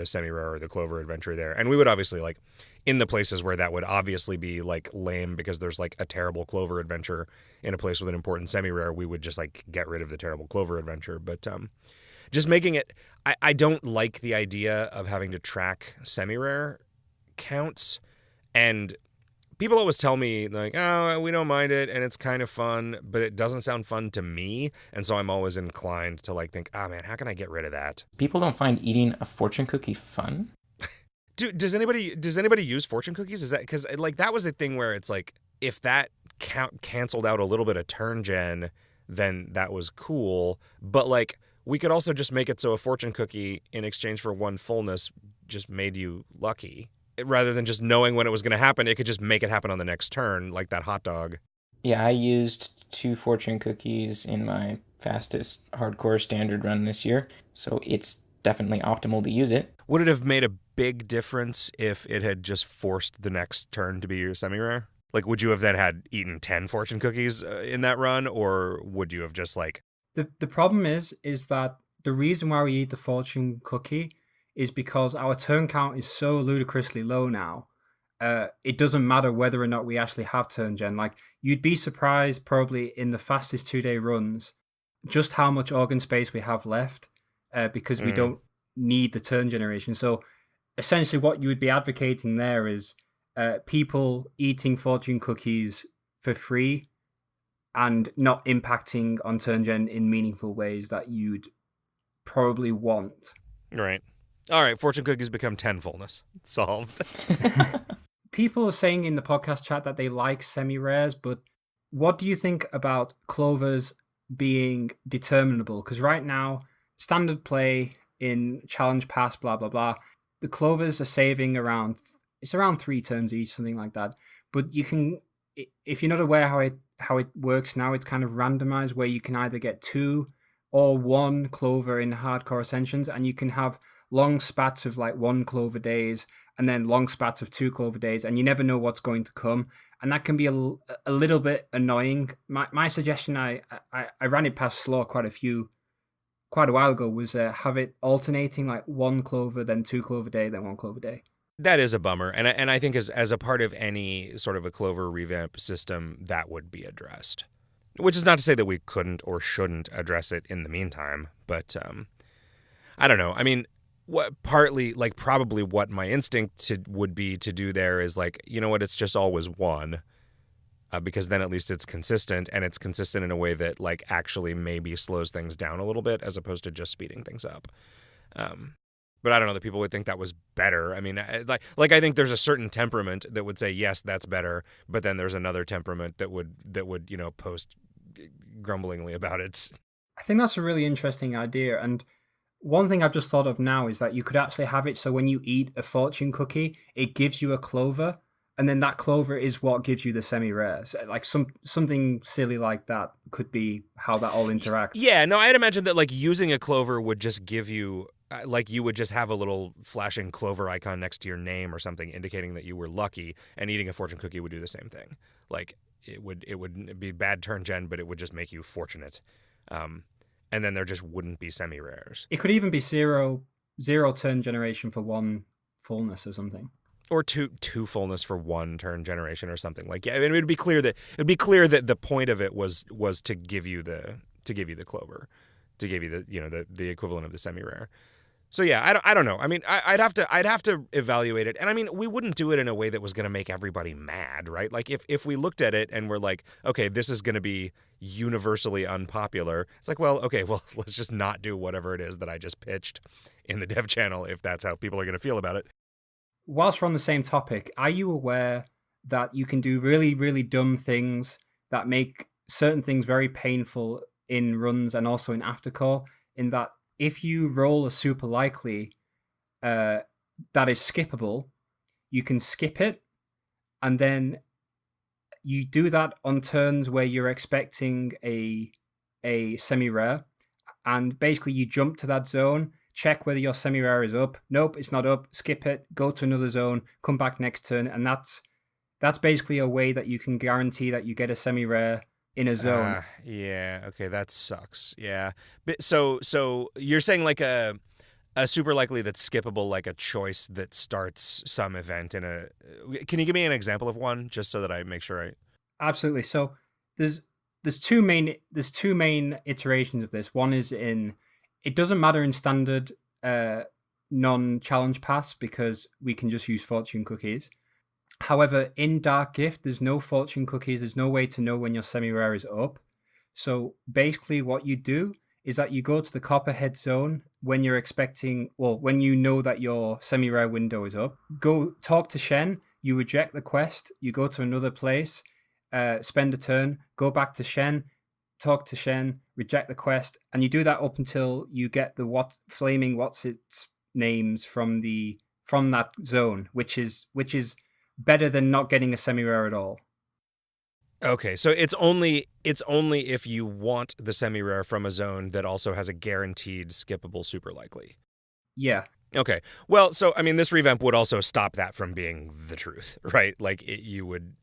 semi-rare or the clover adventure there. And we would obviously, like, in the places where that would obviously be, like, lame because there's, like, a terrible clover adventure in a place with an important semi-rare, we would just, like, get rid of the terrible clover adventure. But just making it... I don't like the idea of having to track semi-rare counts, and... People always tell me, like, oh, we don't mind it, and it's kind of fun, but it doesn't sound fun to me, and so I'm always inclined to, like, think, man, how can I get rid of that? People don't find eating a fortune cookie fun? Does anybody use fortune cookies? Is that... Because, like, that was a thing where it's, like, if that canceled out a little bit of turn gen, then that was cool, but, like, we could also just make it so a fortune cookie, in exchange for one fullness, just made you lucky. Rather than just knowing when it was going to happen, it could just make it happen on the next turn, like that hot dog. Yeah, I used 2 fortune cookies in my fastest hardcore standard run this year, so it's definitely optimal to use it. Would it have made a big difference if it had just forced the next turn to be your semi-rare? Like, would you have then had eaten 10 fortune cookies in that run, or would you have just, like... The problem is that the reason why we eat the fortune cookie is because our turn count is so ludicrously low now. It doesn't matter whether or not we actually have turn gen. Like, you'd be surprised probably in the fastest 2-day runs just how much organ space we have left because we don't need the turn generation. So essentially what you would be advocating there is people eating fortune cookies for free and not impacting on turn gen in meaningful ways that you'd probably want. Right. All right, fortune cookies become 10 fullness. Solved. People are saying in the podcast chat that they like semi-rares, but what do you think about clovers being determinable? Because right now, standard play in challenge pass, blah, blah, blah, the clovers are saving around 3 turns each, something like that. But you can, if you're not aware how it works now, it's kind of randomized where you can either get 2 or 1 clover in hardcore ascensions, and you can have long spats of like 1 clover days and then long spats of 2 clover days, and you never know what's going to come. And that can be a little bit annoying. My suggestion, I ran it past Slaw quite a while ago, was have it alternating, like 1 clover, then 2 clover day, then 1 clover day. That is a bummer. And I think as a part of any sort of a clover revamp system, that would be addressed. Which is not to say that we couldn't or shouldn't address it in the meantime. But I don't know. I mean, probably what my instinct would be to do there is like, you know what, it's just always 1. Because then at least it's consistent, and it's consistent in a way that like actually maybe slows things down a little bit as opposed to just speeding things up. But I don't know that people would think that was better. I mean, like I think there's a certain temperament that would say, yes, that's better. But then there's another temperament that would, post grumblingly about it. I think that's a really interesting idea. And one thing I've just thought of now is that you could actually have it so when you eat a fortune cookie, it gives you a clover. And then that clover is what gives you the semi-rares. Like something silly like that could be how that all interacts. Yeah, no, I'd imagine that like using a clover would just give you, like you would just have a little flashing clover icon next to your name or something indicating that you were lucky, and eating a fortune cookie would do the same thing. Like it would be bad turn gen, but it would just make you fortunate. And then there just wouldn't be semi-rares. It could even be zero turn generation for 1 fullness or something. Or two fullness for 1 turn generation or something. Like, yeah, I mean, it would be clear that the point of it was to give you the clover, to give you the equivalent of the semi-rare. So yeah, I don't know. I mean, I'd have to evaluate it, and I mean, we wouldn't do it in a way that was going to make everybody mad, right? Like if we looked at it and we're like, okay, this is going to be universally unpopular. It's like, well, okay, well, let's just not do whatever it is that I just pitched in the dev channel if that's how people are going to feel about it. Whilst we're on the same topic, are you aware that you can do really, really dumb things that make certain things very painful in runs and also in aftercore? In that, if you roll a super likely that is skippable, you can skip it, and then you do that on turns where you're expecting a semi-rare, and basically you jump to that zone, check whether your semi-rare is up. Nope, it's not up. Skip it, go to another zone, come back next turn, and that's basically a way that you can guarantee that you get a semi-rare in a zone. Yeah, okay, that sucks. Yeah. But so you're saying like a super likely that's skippable, like a choice that starts some event in a... Can you give me an example of one, just so that I make sure I... Absolutely. So there's two main iterations of this. One is in... It doesn't matter in standard non-challenge pass because we can just use fortune cookies. However, in Dark Gift, there's no fortune cookies. There's no way to know when your semi-rare is up. So basically what you do is that you go to the Copperhead zone when you're expecting... Well, when you know that your semi-rare window is up. Go talk to Shen. You reject the quest. You go to another place. Spend a turn. Go back to Shen. Talk to Shen, reject the quest, and you do that up until you get the flaming what's its names from that zone, which is better than not getting a semi-rare at all. Okay, so it's only if you want the semi-rare from a zone that also has a guaranteed skippable super likely. Yeah. Okay. Well, so I mean, this revamp would also stop that from being the truth, right? Like you would.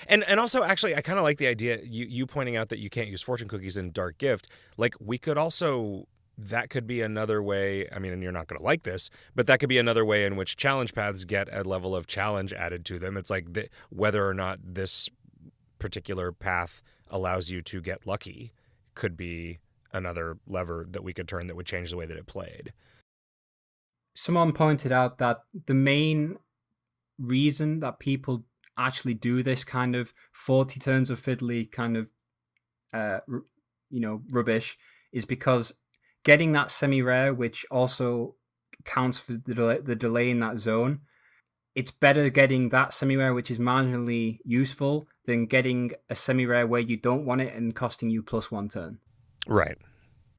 And also, actually, I kind of like the idea, you pointing out that you can't use fortune cookies in Dark Gift. Like, we could also, that could be another way, I mean, and you're not going to like this, but that could be another way in which challenge paths get a level of challenge added to them. It's like whether or not this particular path allows you to get lucky could be another lever that we could turn that would change the way that it played. someone pointed out that the main reason that people actually do this kind of 40 turns of fiddly kind of rubbish is because getting that semi-rare, which also counts for the delay in that zone, it's better getting that semi-rare which is marginally useful than getting a semi-rare where you don't want it and costing you +1 turn. Right.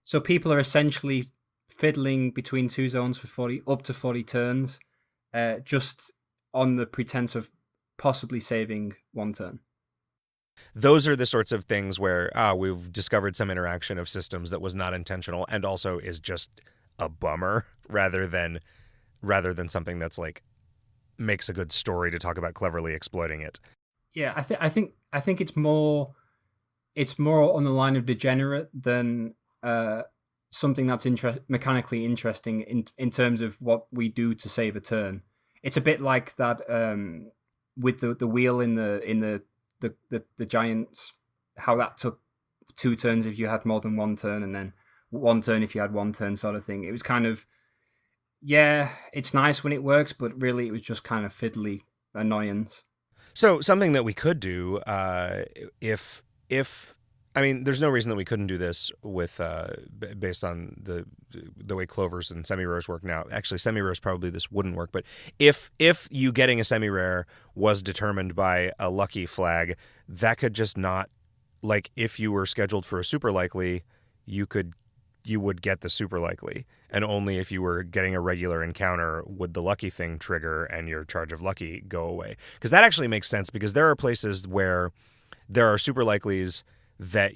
So people are essentially fiddling between two zones for up to 40 turns, just on the pretense of possibly saving 1 turn. Those are the sorts of things where we've discovered some interaction of systems that was not intentional and also is just a bummer rather than something that's like makes a good story to talk about cleverly exploiting it. Yeah, I think it's more on the line of degenerate than something that's mechanically interesting in terms of what we do to save a turn. It's a bit like that with the wheel in the giants, how that took 2 turns if you had more than 1 turn, and then 1 turn if you had 1 turn, sort of thing. It was kind of, yeah, it's nice when it works, but really it was just kind of fiddly annoyance. So something that we could do, if I mean, there's no reason that we couldn't do this with based on the way clovers and semi-rares work now. Actually, semi-rares probably this wouldn't work, but if you getting a semi-rare was determined by a lucky flag, that could just not, like, if you were scheduled for a super likely, you would get the super likely, and only if you were getting a regular encounter would the lucky thing trigger and your charge of lucky go away. Because that actually makes sense, because there are places where there are super likelies that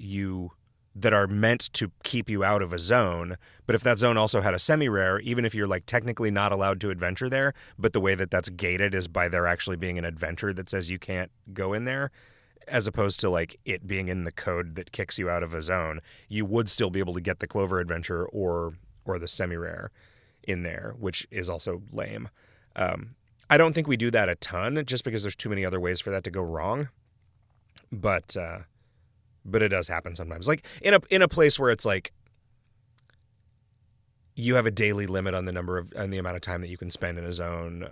are meant to keep you out of a zone, but if that zone also had a semi-rare, even if you're like technically not allowed to adventure there, but the way that that's gated is by there actually being an adventure that says you can't go in there, as opposed to like it being in the code that kicks you out of a zone, you would still be able to get the clover adventure or the semi-rare in there, which is also lame. I don't think we do that a ton, just because there's too many other ways for that to go wrong, but it does happen sometimes. Like in a place where it's like you have a daily limit on the amount of time that you can spend in a zone,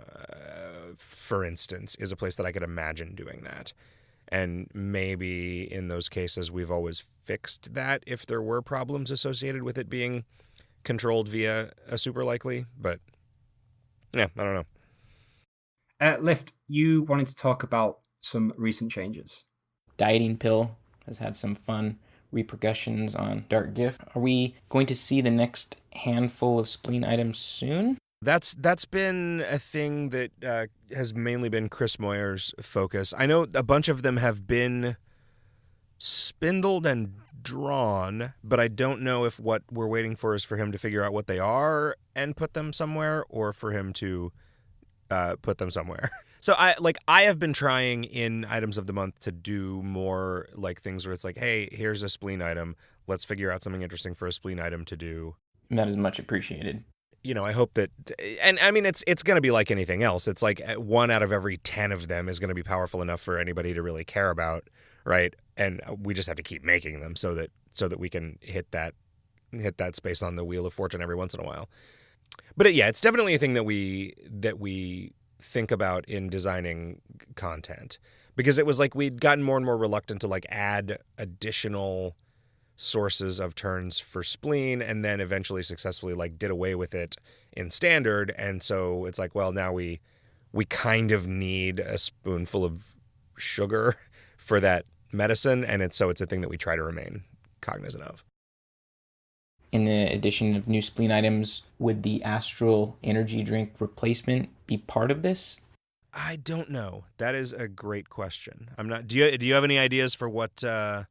for instance, is a place that I could imagine doing that. And maybe in those cases we've always fixed that if there were problems associated with it being controlled via a super likely. But yeah, I don't know. Lift, you wanted to talk about some recent changes. Dieting pill has had some fun repercussions on Dark Gift. Are we going to see the next handful of spleen items soon? That's been a thing that has mainly been Chris Moyer's focus. I know a bunch of them have been spindled and drawn, but I don't know if what we're waiting for is for him to figure out what they are and put them somewhere, or for him to put them somewhere. So I have been trying in items of the month to do more like things where it's like, hey, here's a spleen item. Let's figure out something interesting for a spleen item to do. That is much appreciated. You know, I hope that, and I mean, it's going to be like anything else. It's like 1 out of every 10 of them is going to be powerful enough for anybody to really care about, right? And we just have to keep making them so that we can hit that space on the Wheel of Fortune every once in a while. But yeah, it's definitely a thing that we think about in designing content, because it was like we'd gotten more and more reluctant to like add additional sources of turns for spleen, and then eventually successfully like did away with it in standard. And so it's like, well, now we kind of need a spoonful of sugar for that medicine, and it's a thing that we try to remain cognizant of. In the addition of new spleen items, would the Astral Energy Drink replacement be part of this? I don't know. That is a great question. I'm not. Do you have any ideas for what? So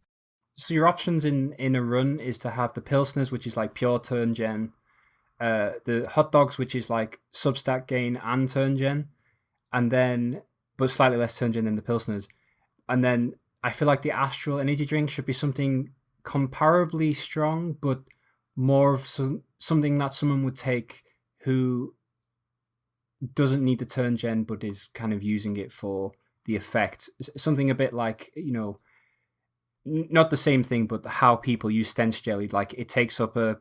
your options in a run is to have the Pilsners, which is like pure turn gen, the hot dogs, which is like substat gain and turn gen, and then but slightly less turn gen than the Pilsners, and then I feel like the Astral Energy Drink should be something comparably strong, but more of something that someone would take who doesn't need the turn gen but is kind of using it for the effect. Something a bit like, you know, not the same thing, but how people use stench jelly. Like, it takes up a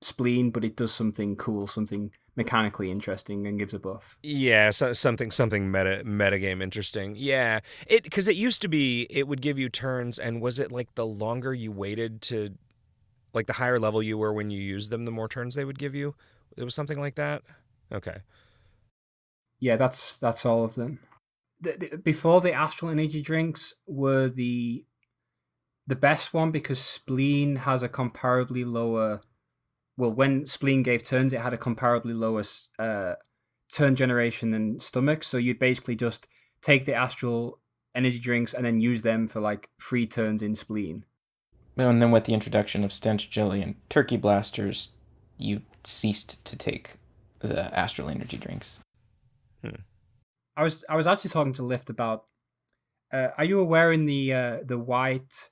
spleen, but it does something cool, something mechanically interesting and gives a buff. Yeah, something meta game interesting. Yeah, because it used to be it would give you turns, and was it like the longer you waited to, like the higher level you were when you used them, the more turns they would give you? It was something like that. Okay. Yeah, that's all of them. Before, the astral energy drinks were the best one because spleen has a comparably lower. Well, when spleen gave turns, it had a comparably lower turn generation than stomach. So you'd basically just take the astral energy drinks and then use them for like 3 turns in spleen. And then with the introduction of stench jelly and turkey blasters, you ceased to take the astral energy drinks. I was actually talking to Lift about. Are you aware in the white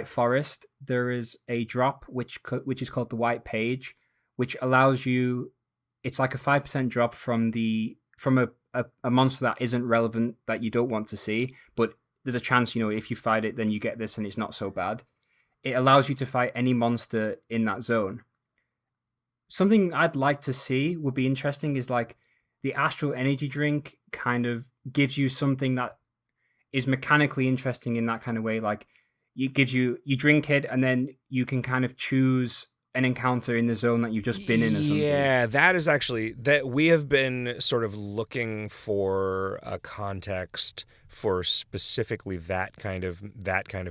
forest there is a drop which is called the white page, which allows you. It's like a 5% drop from a monster that isn't relevant that you don't want to see, but there's a chance if you fight it then you get this and it's not so bad. It allows you to fight any monster in that zone. Something I'd like to see would be interesting is like the astral energy drink kind of gives you something that is mechanically interesting in that kind of way. Like you drink it and then you can kind of choose an encounter in the zone that you've just been in or something. Yeah, that is actually that we have been sort of looking for a context for specifically that kind of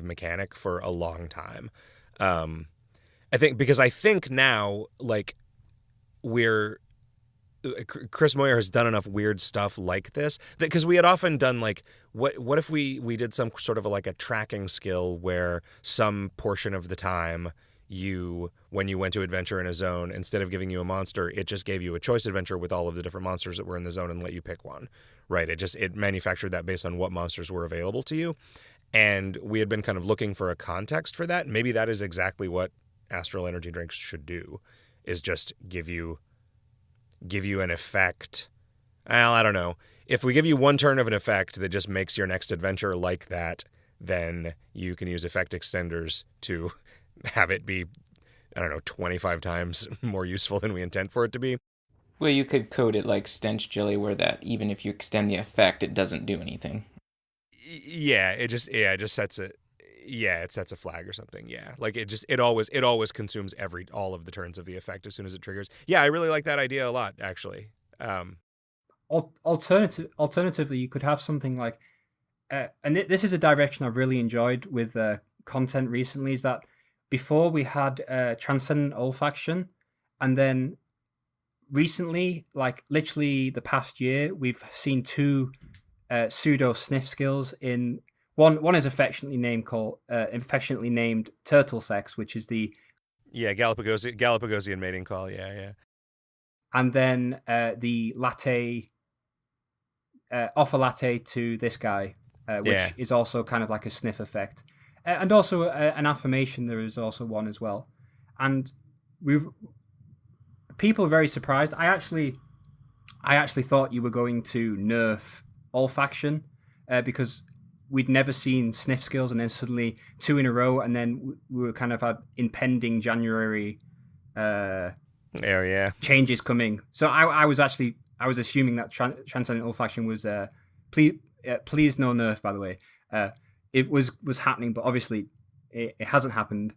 mechanic for a long time. I think now like Chris Moyer has done enough weird stuff like this because we had often done like what if we did some sort of like a tracking skill where some portion of the time when you went to adventure in a zone, instead of giving you a monster, it just gave you a choice adventure with all of the different monsters that were in the zone and let you pick one, right? It manufactured that based on what monsters were available to you. And we had been kind of looking for a context for that. Maybe that is exactly what astral energy drinks should do, is just give you an effect. Well, I don't know. If we give you one turn of an effect that just makes your next adventure like that, then you can use effect extenders to have it be, 25 times more useful than we intend for it to be. Well, you could code it like stench jelly, where that even if you extend the effect, it doesn't do anything. Yeah, it sets it. Yeah, it sets a flag or something. Yeah, like it always consumes all of the turns of the effect as soon as it triggers. Yeah, I really like that idea a lot, actually. Alternatively, you could have something like, and this is a direction I've really enjoyed with content recently. Is that before we had transcendent olfaction, and then recently, like literally the past year, we've seen 2 pseudo sniff skills in. One is affectionately named turtle sex, which is the Galapagosian mating call. Yeah. And then the latte, offer latte to this guy, which is also kind of like a sniff effect, and also an affirmation. There is also one as well, and people are very surprised. I actually thought you were going to nerf olfaction because we'd never seen sniff skills, and then suddenly 2 in a row, and then we were kind of had impending January changes coming. So I was assuming that transcendent olfaction was please no nerf, by the way. It was happening, but obviously it hasn't happened.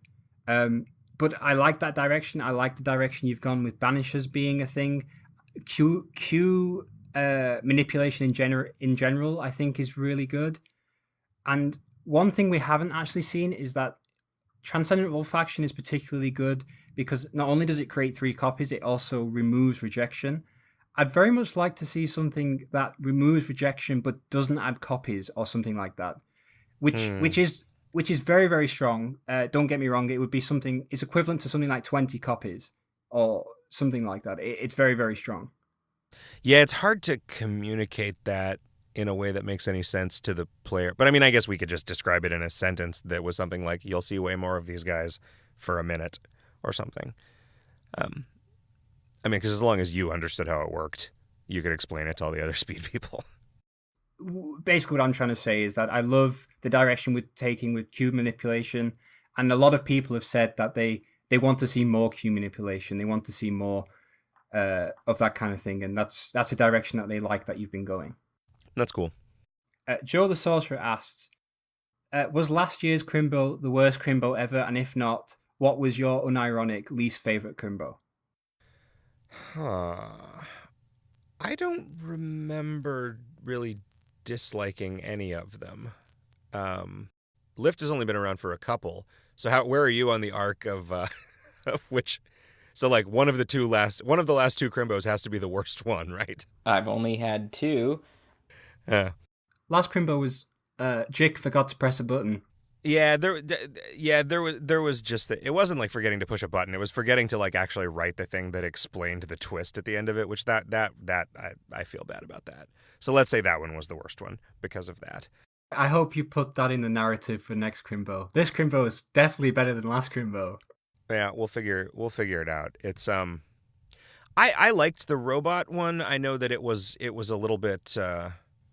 But I like that direction. I like the direction you've gone with banishers being a thing. Q manipulation in general, I think, is really good. And one thing we haven't actually seen is that transcendent olfaction is particularly good because not only does it create 3 copies, it also removes rejection. I'd very much like to see something that removes rejection but doesn't add copies or something like that, which is very, very strong. Don't get me wrong; it would be something. It's equivalent to something like 20 copies or something like that. It's very, very strong. Yeah, it's hard to communicate that in a way that makes any sense to the player. But I mean, I guess we could just describe it in a sentence that was something like, "You'll see way more of these guys for a minute," or something. I mean, because as long as you understood how it worked, you could explain it to all the other speed people. Basically, what I'm trying to say is that I love the direction we're taking with cube manipulation, and a lot of people have said that they want to see more cube manipulation. They want to see more of that kind of thing, and that's a direction that they like that you've been going. That's cool. Joe the Sorcerer asks, was last year's Crimbo the worst Crimbo ever? And if not, what was your unironic least favorite Crimbo? I don't remember really disliking any of them. Lift has only been around for a couple. So where are you on the arc of which? So like one of the last two Crimbos has to be the worst one, right? I've only had 2. Last Crimbo was Jick forgot to press a button. Yeah, there was just it wasn't like forgetting to push a button. It was forgetting to like actually write the thing that explained the twist at the end of it, which that I feel bad about that. So let's say that one was the worst one because of that. I hope you put that in the narrative for next Crimbo. This Crimbo is definitely better than last Crimbo. Yeah, we'll figure it out. It's I liked the robot one. I know that it was a little bit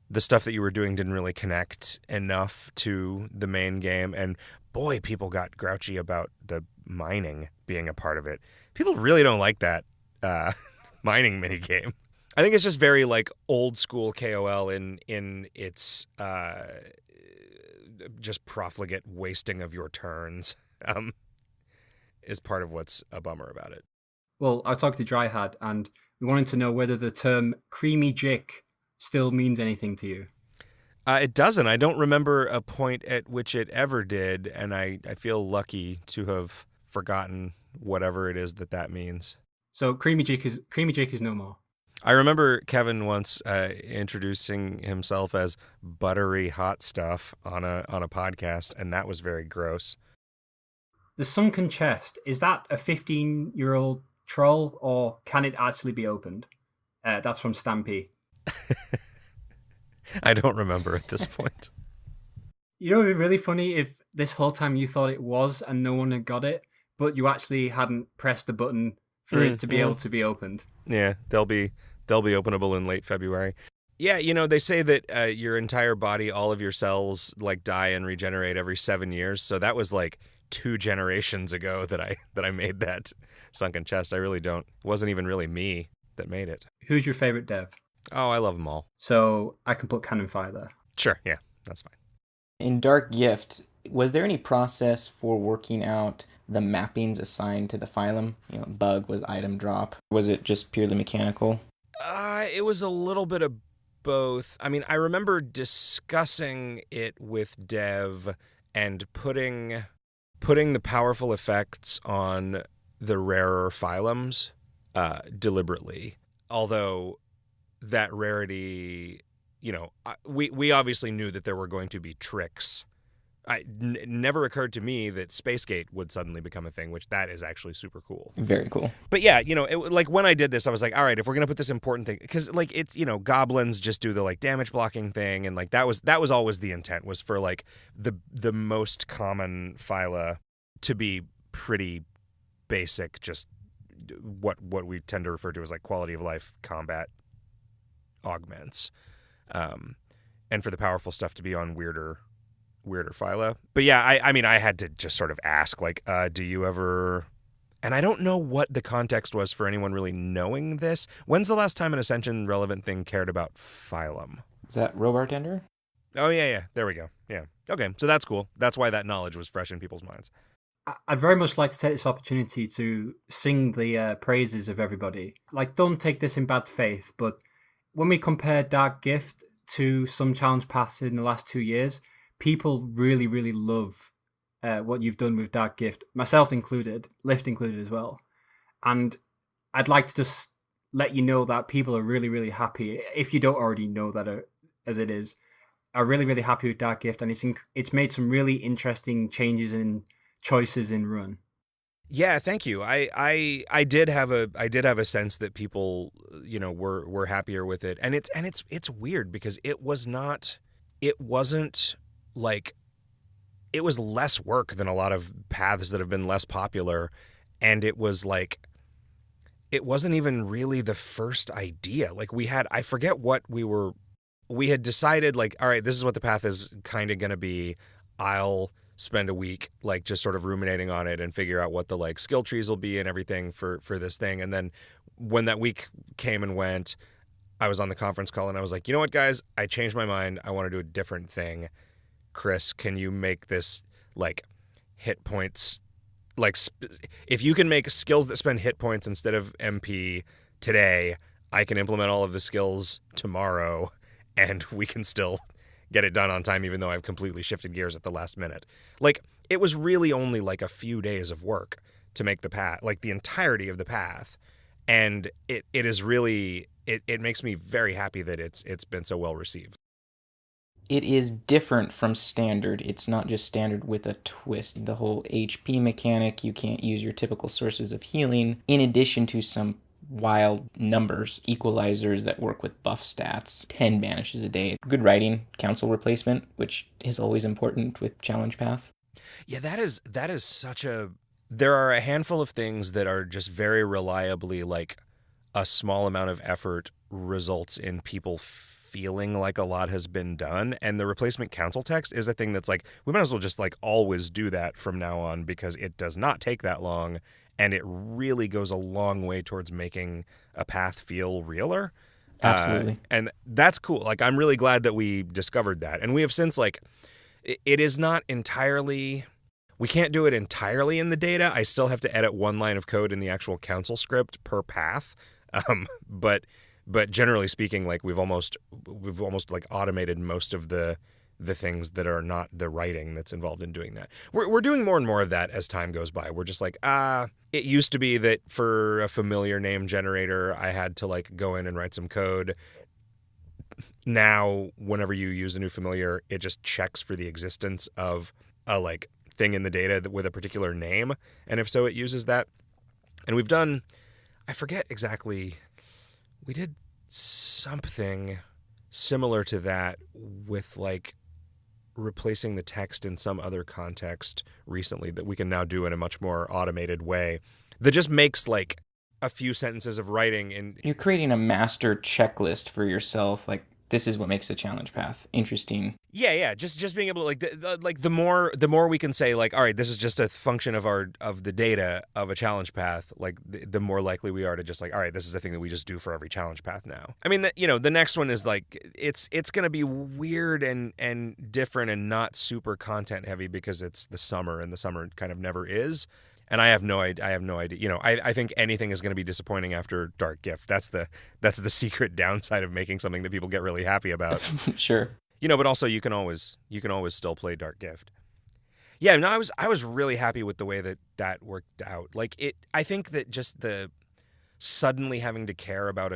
the stuff that you were doing didn't really connect enough to the main game, and boy, people got grouchy about the mining being a part of it. People really don't like that mining minigame. I think it's just very like old school KOL in its just profligate wasting of your turns is part of what's a bummer about it. Well, I talked to Dryhad, and we wanted to know whether the term creamy Jick still means anything to you. It doesn't. I don't remember a point at which it ever did, and I feel lucky to have forgotten whatever it is that means. So creamy Jick is no more. I remember Kevin once introducing himself as buttery hot stuff on a podcast, and that was very gross. The sunken chest, is that a 15-year-old troll, or can it actually be opened? That's from Stampy. I don't remember at this point. You know, it would be really funny if this whole time you thought it was and no one had got it, but you actually hadn't pressed the button for it to be able to be opened. Yeah, they'll be openable in late February. Yeah, you know, they say that your entire body, all of your cells, like die and regenerate every 7 years. So that was like 2 generations ago that I made that sunken chest. I really don't. It wasn't even really me that made it. Who's your favorite dev? Oh, I love them all. So I can put Cannon Fire there. Sure, yeah, that's fine. In Dark Gift, was there any process for working out the mappings assigned to the phylum? You know, bug was item drop. Was it just purely mechanical? It was a little bit of both. I mean, I remember discussing it with Dev and putting the powerful effects on the rarer phylums deliberately. Although that rarity, you know, we obviously knew that there were going to be tricks. It never occurred to me that Spacegate would suddenly become a thing, which that is actually super cool. Very cool. But yeah, you know, like when I did this, I was like, all right, if we're going to put this important thing, because like it's, you know, goblins just do the like damage blocking thing. And like that was always the intent, was for like the most common phyla to be pretty basic, just what we tend to refer to as like quality of life combat augments. And for the powerful stuff to be on weirder phyla. But yeah, I mean, I had to just sort of ask, like, do you ever... And I don't know what the context was for anyone really knowing this. When's the last time an Ascension relevant thing cared about phylum? Is that Robartender? Oh, yeah. There we go. Yeah. Okay, so that's cool. That's why that knowledge was fresh in people's minds. I'd very much like to take this opportunity to sing the praises of everybody. Like, don't take this in bad faith, but when we compare Dark Gift to some challenge paths in the last 2 years, people really, really love what you've done with Dark Gift, myself included, Lift included as well. And I'd like to just let you know that people are really, really happy, if you don't already know that as it is, are really, really happy with Dark Gift. And it's made some really interesting changes in choices in run. Yeah, thank you. I did have a sense that people, you know, were happier with it. And it's weird because it wasn't like, it was less work than a lot of paths that have been less popular, and it was like, it wasn't even really the first idea. Like I forget what we had decided, like, all right, this is what the path is kind of going to be. I'll spend a week like just sort of ruminating on it and figure out what the like skill trees will be and everything for this thing. And then when that week came and went, I was on the conference call and I was like, you know what, guys, I changed my mind. I want to do a different thing. Chris, can you make this like hit points? Like if you can make skills that spend hit points instead of MP today, I can implement all of the skills tomorrow and we can still get it done on time, even though I've completely shifted gears at the last minute. Like, it was really only like a few days of work to make the path, like the entirety of the path. And it is really, it makes me very happy that it's been so well received. It is different from standard. It's not just standard with a twist. The whole HP mechanic, you can't use your typical sources of healing, in addition to some wild numbers, equalizers that work with buff stats, 10 banishes a day. Good writing, council replacement, which is always important with challenge paths. Yeah, that is such a... There are a handful of things that are just very reliably like a small amount of effort results in people feeling like a lot has been done. And the replacement council text is a thing that's like, we might as well just like always do that from now on because it does not take that long. And it really goes a long way towards making a path feel realer. Absolutely. And that's cool. Like, I'm really glad that we discovered that. And we have since, like, it is not entirely... We can't do it entirely in the data. I still have to edit one line of code in the actual council script per path. But generally speaking, like, we've almost like automated most of the things that are not the writing that's involved in doing that. We're doing more and more of that as time goes by. We're just like, it used to be that for a familiar name generator, I had to like go in and write some code. Now, whenever you use a new familiar, it just checks for the existence of a like thing in the data with a particular name. And if so, it uses that. And we've done, I forget exactly, we did something similar to that with like replacing the text in some other context recently that we can now do in a much more automated way that just makes like a few sentences of writing. And you're creating a master checklist for yourself. Like, this is what makes a challenge path interesting. Yeah. Just being able to like the more we can say like, all right, this is just a function of the data of a challenge path. Like the more likely we are to just like, all right, this is the thing that we just do for every challenge path now. I mean, the next one is like it's going to be weird and different and not super content heavy because it's the summer and the summer kind of never is. And I have no idea. I think anything is going to be disappointing after Dark Gift. That's the secret downside of making something that people get really happy about. Sure. But also you can always still play Dark Gift. Yeah, no, I was really happy with the way that worked out. Like I think that just the suddenly having to care about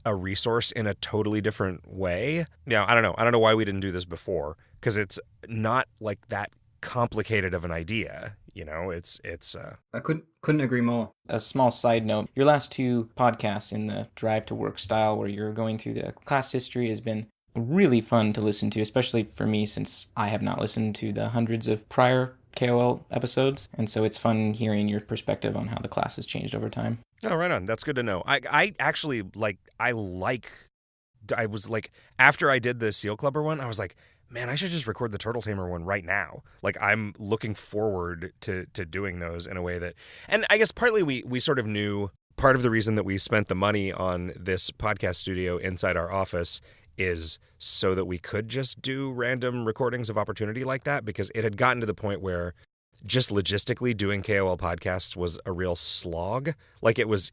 a resource in a totally different way. Yeah, I don't know why we didn't do this before, because it's not like that complicated of an idea. It's I couldn't agree more. A small side note, your last two podcasts in the Drive to Work style where you're going through the class history has been really fun to listen to, especially for me since I have not listened to the hundreds of prior KOL episodes. And so it's fun hearing your perspective on how the class has changed over time. Oh, right on. That's good to know. I actually I was like, after I did the Seal Clubber one, I was like, man, I should just record the Turtle Tamer one right now. Like, I'm looking forward to doing those in a way that... And I guess partly we sort of knew part of the reason that we spent the money on this podcast studio inside our office is so that we could just do random recordings of opportunity like that, because it had gotten to the point where just logistically doing KOL podcasts was a real slog. Like, it was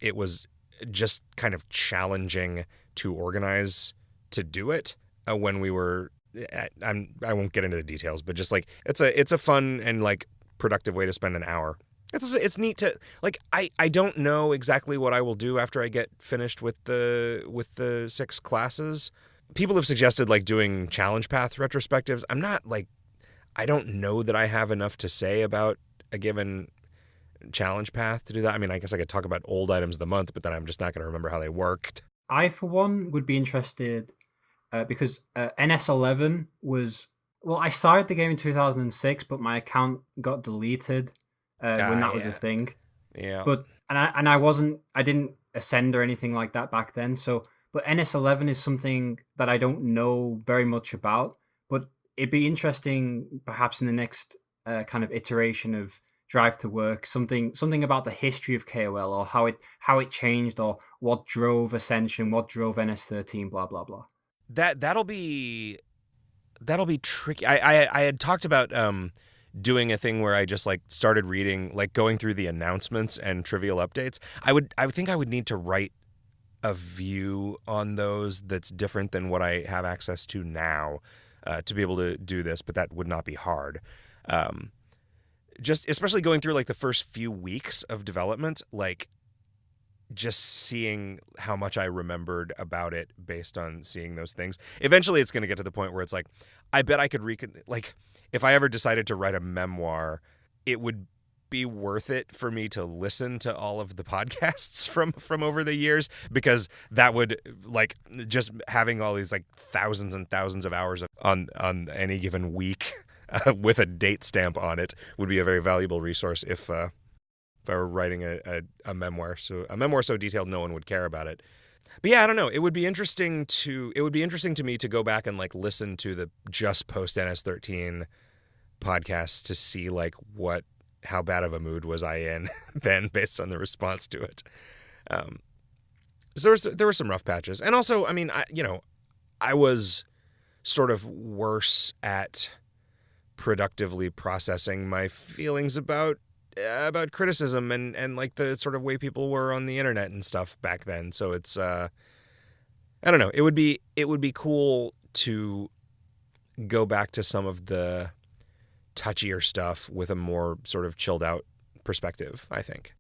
just kind of challenging to organize to do it when we were... I won't get into the details, but just like it's a fun and like productive way to spend an hour. It's neat to like I don't know exactly what I will do after I get finished with the 6 classes. People have suggested like doing challenge path retrospectives. I'm not like, I don't know that I have enough to say about a given challenge path to do that. I mean, I guess I could talk about old items of the month, but then I'm just not going to remember how they worked. I, for one, would be interested because NS11 was... Well, I started the game in 2006, but my account got deleted when that was a thing. Yeah. But I didn't ascend or anything like that back then. So, but NS11 is something that I don't know very much about. But it'd be interesting, perhaps in the next kind of iteration of Drive to Work, something about the history of KOL, or how it changed, or what drove Ascension, what drove NS13, blah blah blah. That'll be tricky. I had talked about doing a thing where I just like started reading, like going through the announcements and trivial updates. I would think I would need to write a view on those that's different than what I have access to now to be able to do this, but that would not be hard. Just especially going through like the first few weeks of development, like just seeing how much I remembered about it based on seeing those things. Eventually it's going to get to the point where it's like, I bet I could like if I ever decided to write a memoir, it would be worth it for me to listen to all of the podcasts from over the years, because that would, like, just having all these like thousands and thousands of hours on any given week with a date stamp on it would be a very valuable resource if I were writing a memoir. So a memoir so detailed no one would care about it. But yeah, I don't know. It would be interesting to me to go back and like listen to the just post NS13 podcasts to see like how bad of a mood was I in then based on the response to it. So there were some rough patches. And also, I mean, I was sort of worse at productively processing my feelings about criticism and like the sort of way people were on the internet and stuff back then. So it's I don't know. It would be cool to go back to some of the touchier stuff with a more sort of chilled out perspective, I think.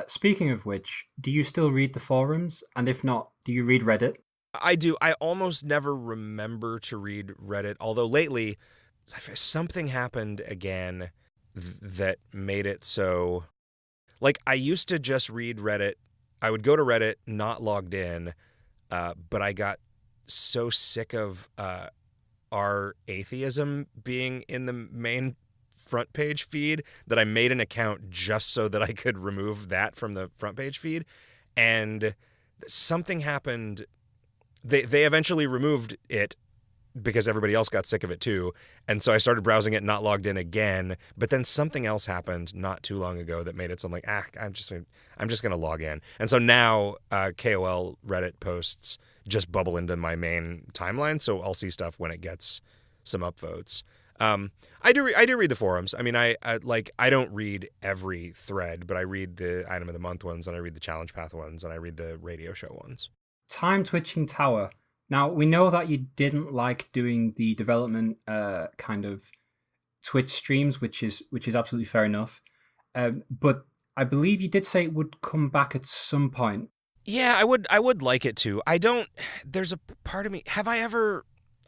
Speaking of which, do you still read the forums? And if not, do you read Reddit? I do. I almost never remember to read Reddit, although lately something happened again that made it so, like, I used to just read Reddit. I would go to Reddit not logged in, but I got so sick of our atheism being in the main front page feed that I made an account just so that I could remove that from the front page feed. And something happened. They eventually removed it because everybody else got sick of it too. And so I started browsing it not logged in again. But then something else happened not too long ago that made it so I'm like, I'm just going to log in. And so now KOL Reddit posts just bubble into my main timeline, so I'll see stuff when it gets some upvotes. I do read the forums. I mean, I don't read every thread, but I read the item of the month ones, and I read the challenge path ones, and I read the radio show ones. Time Twitching Tower. Now, we know that you didn't like doing the development kind of Twitch streams, which is absolutely fair enough. But I believe you did say it would come back at some point. Yeah, I would like it to. There's a part of me.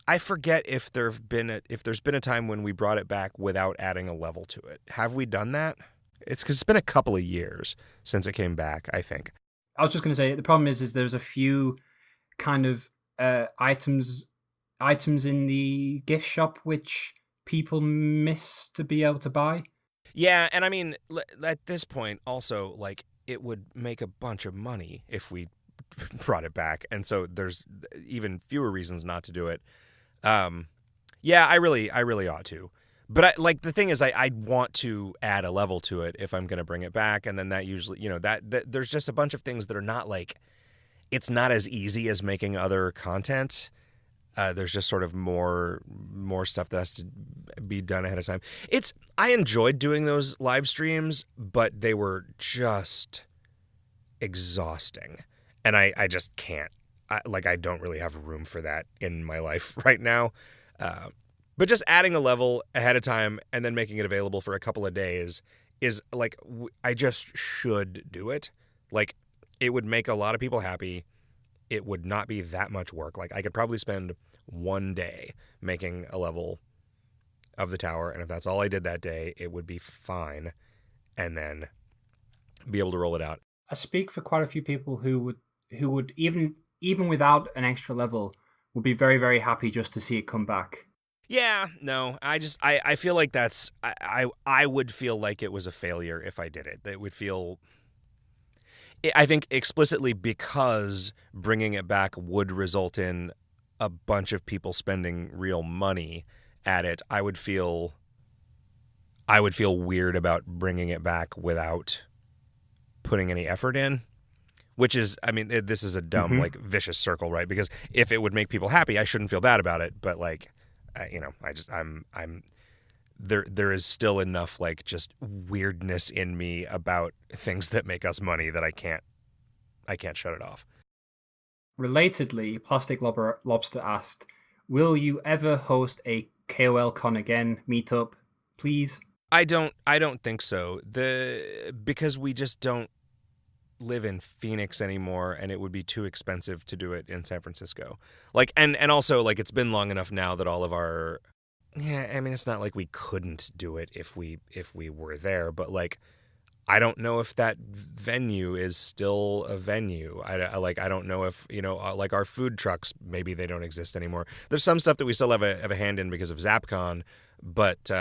I forget if there's been a time when we brought it back without adding a level to it. Have we done that? It's because it's been a couple of years since it came back, I think. I was just going to say, the problem is there's a few kind of items in the gift shop which people miss to be able to buy. Yeah, and I mean, at this point, also, like, it would make a bunch of money if we brought it back, and so there's even fewer reasons not to do it. Yeah, I really ought to. But the thing is, I want to add a level to it if I'm going to bring it back, and then that usually, that there's just a bunch of things that are not like, it's not as easy as making other content. There's just sort of more stuff that has to be done ahead of time. I enjoyed doing those live streams, but they were just exhausting, and I just can't. I don't really have room for that in my life right now. But just adding a level ahead of time and then making it available for a couple of days is like, I just should do it. Like, it would make a lot of people happy. It would not be that much work. Like, I could probably spend one day making a level of the tower, and if that's all I did that day, it would be fine, and then be able to roll it out. I speak for quite a few people who would even without an extra level would be very, very happy just to see it come back. Yeah, no, I feel like I would feel like it was a failure if I did it. It would feel, I think, explicitly because bringing it back would result in a bunch of people spending real money at it. I would feel I would feel weird about bringing it back without putting any effort in, which is, I mean, this is a dumb, like, vicious circle, right? Because if it would make people happy, I shouldn't feel bad about it. But, like, there is still enough, like, just weirdness in me about things that make us money that I can't shut it off. Relatedly, Plastic Lobster asked, will you ever host a KOL Con again meetup, please? I don't think so. Because we just don't live in Phoenix anymore, and it would be too expensive to do it in San Francisco. Like, and also, like, it's been long enough now that all of our, I mean, it's not like we couldn't do it if we were there, but, like, I don't know if that venue is still a venue. I don't know if, like, our food trucks, maybe they don't exist anymore. There's some stuff that we still have a hand in because of ZapCon, but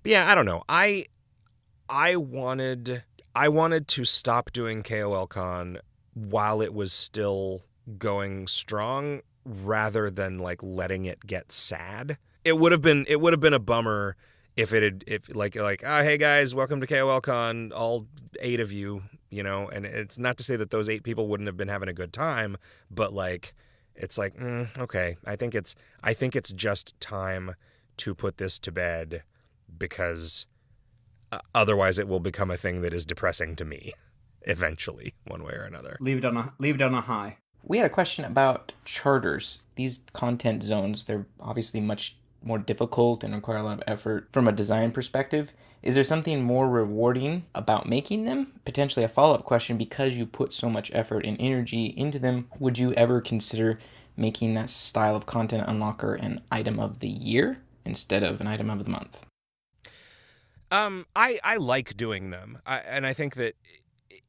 yeah, I don't know. I wanted to stop doing KOLCon while it was still going strong, rather than, like, letting it get sad. It would have been a bummer if oh, hey guys, welcome to KOLCon, all 8 of you, and it's not to say that those 8 people wouldn't have been having a good time, but, like, it's like, okay, I think it's just time to put this to bed, because otherwise it will become a thing that is depressing to me eventually, one way or another. Leave it on a high. We had a question about charters. These content zones, they're obviously much more difficult and require a lot of effort from a design perspective. Is there something more rewarding about making them? Potentially a follow-up question, because you put so much effort and energy into them, would you ever consider making that style of content unlocker an item of the year instead of an item of the month? I like doing them, and I think that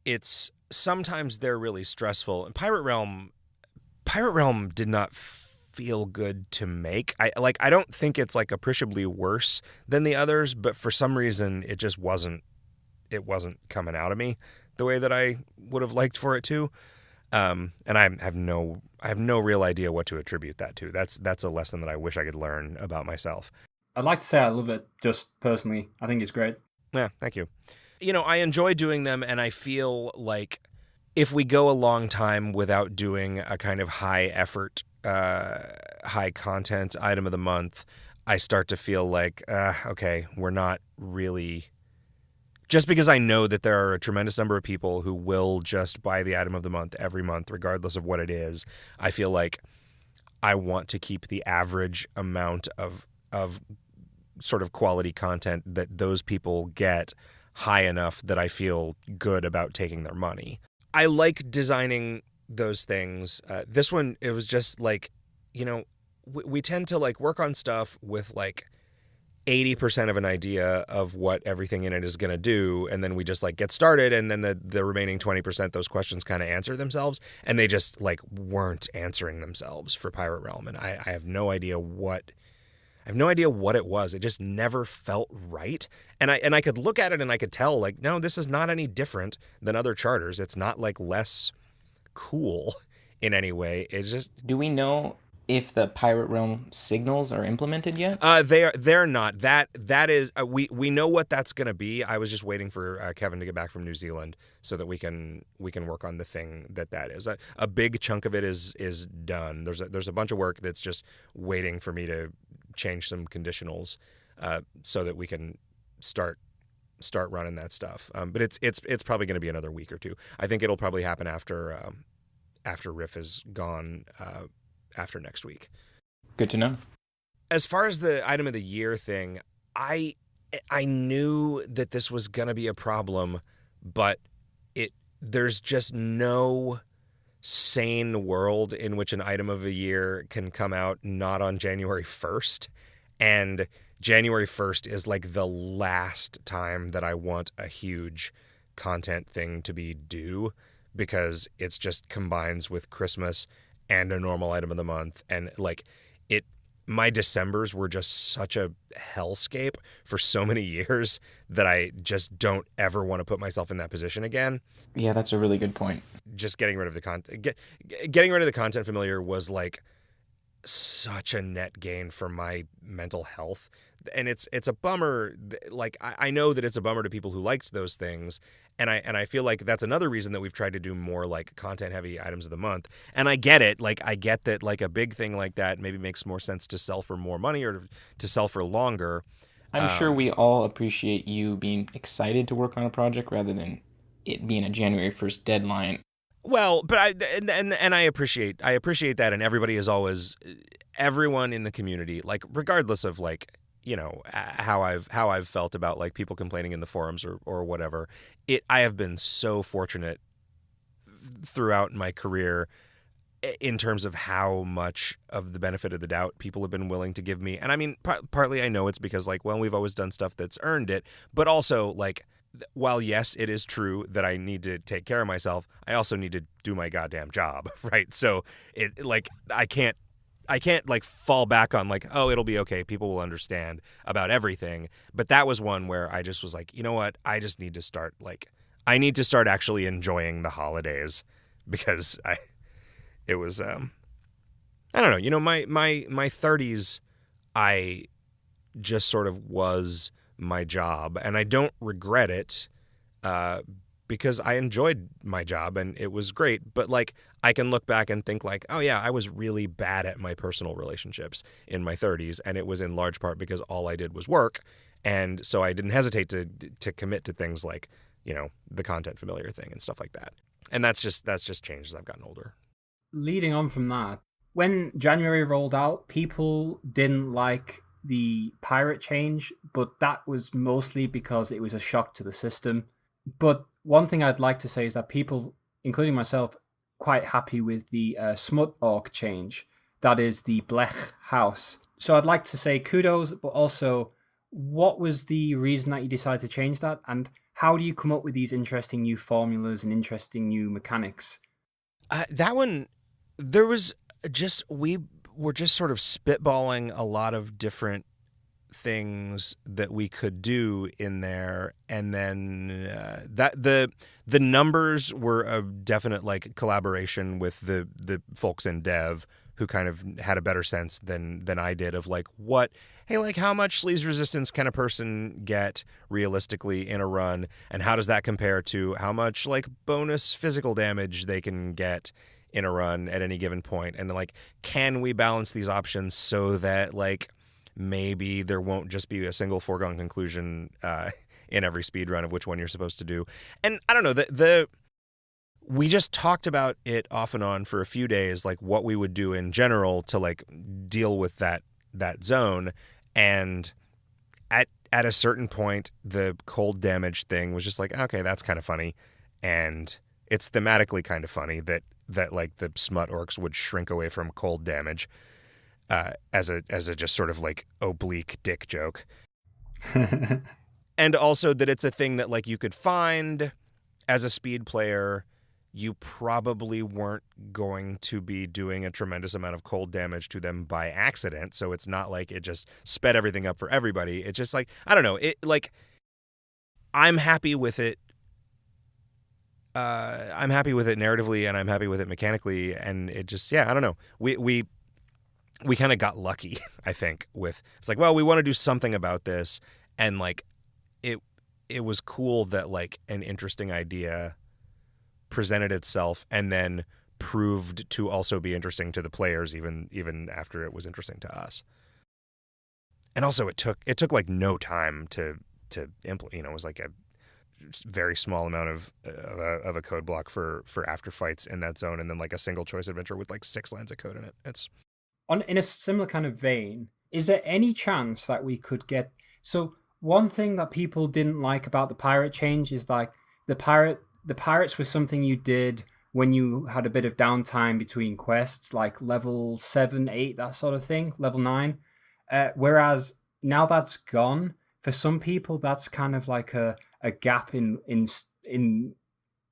it's sometimes they're really stressful. And Pirate Realm did not feel good to make. I don't think it's, like, appreciably worse than the others, but for some reason it just wasn't coming out of me the way that I would have liked for it to. And I have no real idea what to attribute that to. That's a lesson that I wish I could learn about myself. I'd like to say I love it, just personally. I think it's great. Yeah, thank you. I enjoy doing them, and I feel like if we go a long time without doing a kind of high effort, high content item of the month, I start to feel like, okay, we're not really... Just because I know that there are a tremendous number of people who will just buy the item of the month every month, regardless of what it is, I feel like I want to keep the average amount of sort of quality content that those people get high enough that I feel good about taking their money. I like designing those things. This one, it was just like, we tend to, like, work on stuff with, like, 80% of an idea of what everything in it is going to do, and then we just, like, get started, and then the remaining 20%, those questions kind of answer themselves, and they just, like, weren't answering themselves for Pirate Realm, and I have no idea what it was. It just never felt right. And I could look at it and I could tell, like, no, this is not any different than other charters. It's not, like, less cool in any way. It's just... Do we know if the Pirate Realm signals are implemented yet? They're not. That is we know what that's going to be. I was just waiting for Kevin to get back from New Zealand so that we can work on the thing that is. A big chunk of it is done. There's a bunch of work that's just waiting for me to change some conditionals so that we can start running that stuff. But it's probably going to be another week or two. I think it'll probably happen after Riff is gone after next week. Good to know. As far as the item of the year thing, I knew that this was going to be a problem, but there's just no sane world in which an item of the year can come out not on January 1st. And January 1st is, like, the last time that I want a huge content thing to be due, because it's just combines with Christmas and a normal item of the month. And, like, my Decembers were just such a hellscape for so many years that I just don't ever want to put myself in that position again. Yeah, that's a really good point. Just getting rid of the content. Getting rid of the content familiar was, like, such a net gain for my mental health. And it's a bummer. Like, I know that it's a bummer to people who liked those things. And I feel like that's another reason that we've tried to do more like content heavy items of the month. And I get it. Like, I get that like a big thing like that maybe makes more sense to sell for more money or to sell for longer. I'm sure we all appreciate you being excited to work on a project rather than it being a January 1st deadline. Well, but I appreciate that, and everybody is always, everyone in the community, like regardless of like, you know, how I've felt about like people complaining in the forums or whatever. I have been so fortunate throughout my career in terms of how much of the benefit of the doubt people have been willing to give me. And I mean, partly I know it's because like, well, we've always done stuff that's earned it, but also like, while yes, it is true that I need to take care of myself, I also need to do my goddamn job, right? So it like I can't like fall back on like, oh, it'll be okay, people will understand about everything. But that was one where I just was like, you know what? I just need to start I need to start actually enjoying the holidays, because it was I don't know, you know, my 30s, I just sort of was my job, and I don't regret it because I enjoyed my job and it was great. But like, I can look back and think like, oh yeah, I was really bad at my personal relationships in my 30s, and it was in large part because all I did was work. And so I didn't hesitate to commit to things like, you know, the content familiar thing and stuff like that. And that's just changed as I've gotten older. Leading on from that, when January rolled out, people didn't like the pirate change, but that was mostly because it was a shock to the system. But one thing I'd like to say is that people, including myself, quite happy with the smut orc change. That is the Blech house. So I'd like to say kudos, but also, what was the reason that you decided to change that? And how do you come up with these interesting new formulas and interesting new mechanics? That one, there was just, we were just sort of spitballing a lot of different things that we could do in there, and then that the numbers were a definite like collaboration with the folks in dev, who kind of had a better sense than I did of like, what, hey, like how much sleaze resistance can a person get realistically in a run, and how does that compare to how much like bonus physical damage they can get in a run at any given point. And like, can we balance these options so that like maybe there won't just be a single foregone conclusion in every speed run of which one you're supposed to do. And I don't know, we just talked about it off and on for a few days, like what we would do in general to like deal with that zone. And at a certain point, the cold damage thing was just like, okay, that's kind of funny. And it's thematically kind of funny that like the smut orcs would shrink away from cold damage as a just sort of like oblique dick joke. And also that it's a thing that like you could find as a speed player. You probably weren't going to be doing a tremendous amount of cold damage to them by accident. So it's not like it just sped everything up for everybody. It's just like, I don't know, it like, I'm happy with it. I'm happy with it narratively, and I'm happy with it mechanically, and it just, yeah, I don't know. We kind of got lucky, I think, with, it's like, well, we want to do something about this, and like it was cool that like an interesting idea presented itself and then proved to also be interesting to the players, even after it was interesting to us. And also it took like no time to implement. You know, it was like a very small amount of a code block for after fights in that zone, and then like a single choice adventure with like 6 lines of code in it. It's in a similar kind of vein. Is there any chance that we could get? So one thing that people didn't like about the pirate change is like the pirates was something you did when you had a bit of downtime between quests, like level 7, 8, that sort of thing, level 9. Whereas now that's gone. For some people, that's kind of like a gap in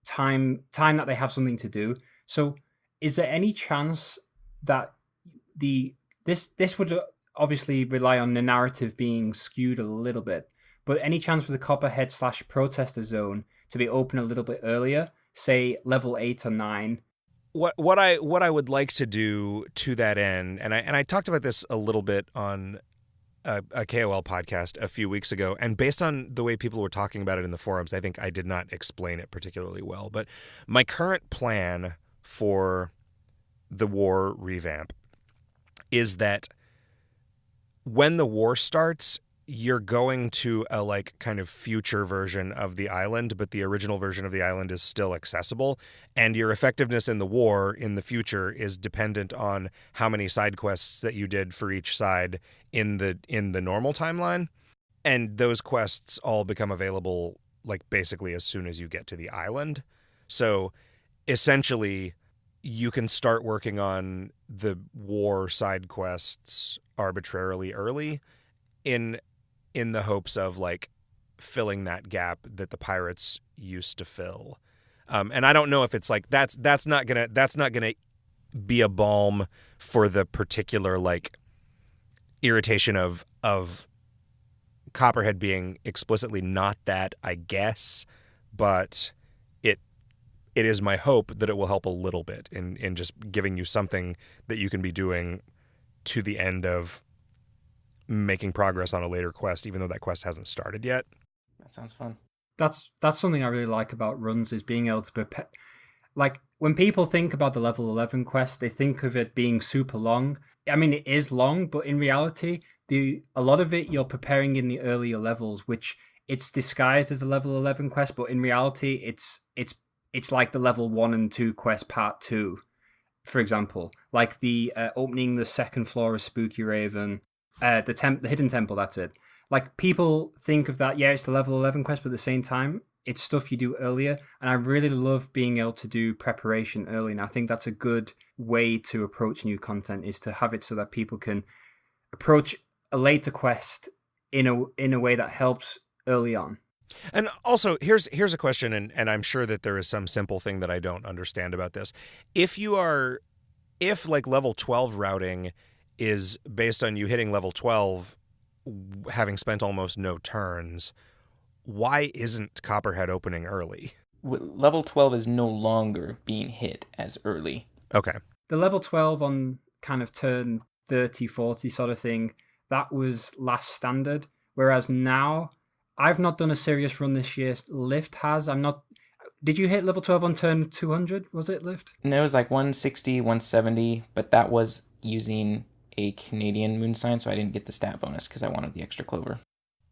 time that they have something to do. So is there any chance that this would obviously rely on the narrative being skewed a little bit, but any chance for the Copperhead/Protester zone to be open a little bit earlier, say level 8 or 9? what I would like to do to that end, and I talked about this a little bit on a KOL podcast a few weeks ago, and based on the way people were talking about it in the forums, I think I did not explain it particularly well. But my current plan for the war revamp is that when the war starts, you're going to a like kind of future version of the island, but the original version of the island is still accessible, and your effectiveness in the war in the future is dependent on how many side quests that you did for each side in the normal timeline, and those quests all become available like basically as soon as you get to the island. So essentially you can start working on the war side quests arbitrarily early in the hopes of like filling that gap that the pirates used to fill. And I don't know if it's like that's not gonna be a balm for the particular like irritation of Copperhead being explicitly not that, I guess, but it is my hope that it will help a little bit in just giving you something that you can be doing to the end of making progress on a later quest, even though that quest hasn't started yet. That sounds fun. That's something I really like about runs, is being able to prepare. Like, when people think about the level 11 quest, they think of it being super long. I mean, it is long, but in reality, a lot of it you're preparing in the earlier levels, which it's disguised as a level 11 quest, but in reality, it's like the level 1 and 2 quest part 2, for example. Like the opening the second floor of Spooky Raven, the hidden temple, that's it. Like, people think of that, yeah, it's the level 11 quest, but at the same time, it's stuff you do earlier. And I really love being able to do preparation early. And I think that's a good way to approach new content, is to have it so that people can approach a later quest in a way that helps early on. And also, here's a question, and I'm sure that there is some simple thing that I don't understand about this. If like level 12 routing is based on you hitting level 12 having spent almost no turns, why isn't Copperhead opening early? Level 12 is no longer being hit as early. Okay. The level 12 on kind of turn 30, 40 sort of thing, that was last standard. Whereas now, I've not done a serious run this year. Lift has. Did you hit level 12 on turn 200? Was it, Lift? No, it was like 160, 170, but that was using a Canadian moon sign, so I didn't get the stat bonus because I wanted the extra clover.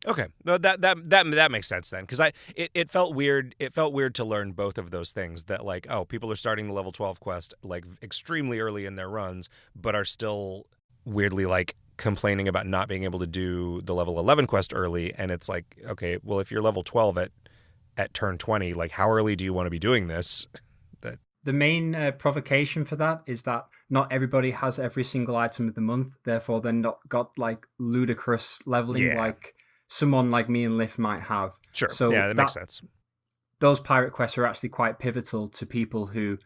Okay, no, that makes sense then, because it felt weird. It felt weird to learn both of those things. That like, oh, people are starting the level 12 quest like extremely early in their runs, but are still weirdly like complaining about not being able to do the level 11 quest early. And it's like, okay, well, if you're level 12 at turn 20, like, how early do you want to be doing this? The main provocation for that is that not everybody has every single item of the month. Therefore, they're not got like ludicrous leveling like someone like me and Lift might have. Sure. So yeah, that makes sense. Those pirate quests are actually quite pivotal to people who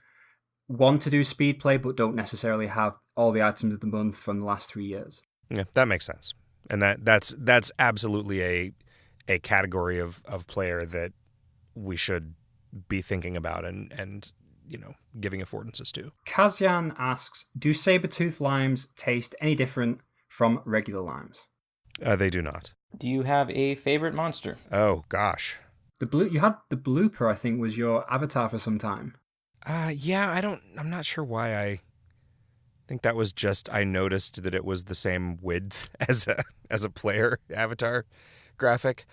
want to do speed play but don't necessarily have all the items of the month from the last 3 years. Yeah, that makes sense. And that's absolutely a category of player that we should be thinking about and giving affordances to. Kazian asks, do saber-tooth limes taste any different from regular limes? They do not. Do you have a favorite monster? Oh, gosh. You had the blooper, I think, was your avatar for some time. Yeah, I'm not sure why. I think that was just, I noticed that it was the same width as a player avatar graphic.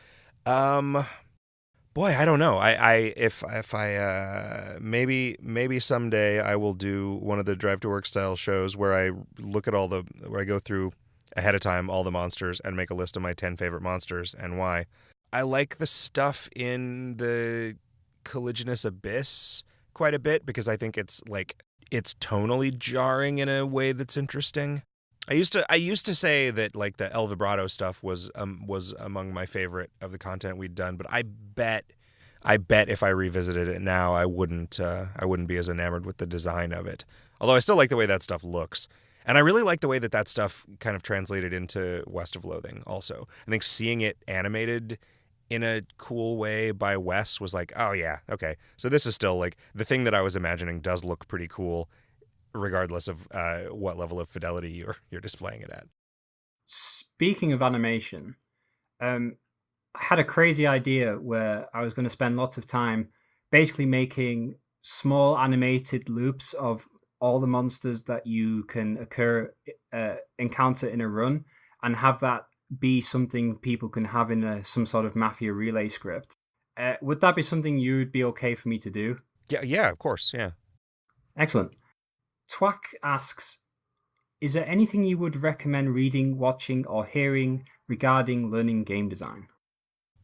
Boy, I don't know. If I maybe someday I will do one of the Drive to Work style shows where I look at where I go through ahead of time all the monsters and make a list of my 10 favorite monsters and why. I like the stuff in the Colliginous Abyss quite a bit because I think it's tonally jarring in a way that's interesting. I used to say that like the El Vibrato stuff was among my favorite of the content we'd done, but I bet if I revisited it now, I wouldn't be as enamored with the design of it. Although I still like the way that stuff looks. And I really like the way that stuff kind of translated into West of Loathing also. I think seeing it animated in a cool way by Wes was like, oh yeah, okay. So this is still like the thing that I was imagining does look pretty cool, regardless of what level of fidelity you're displaying it at. Speaking of animation, I had a crazy idea where I was going to spend lots of time basically making small animated loops of all the monsters that you can encounter in a run, and have that be something people can have in some sort of Mafia relay script. Would that be something you'd be okay for me to do? Yeah, of course, yeah. Excellent. Twak asks, is there anything you would recommend reading, watching, or hearing regarding learning game design?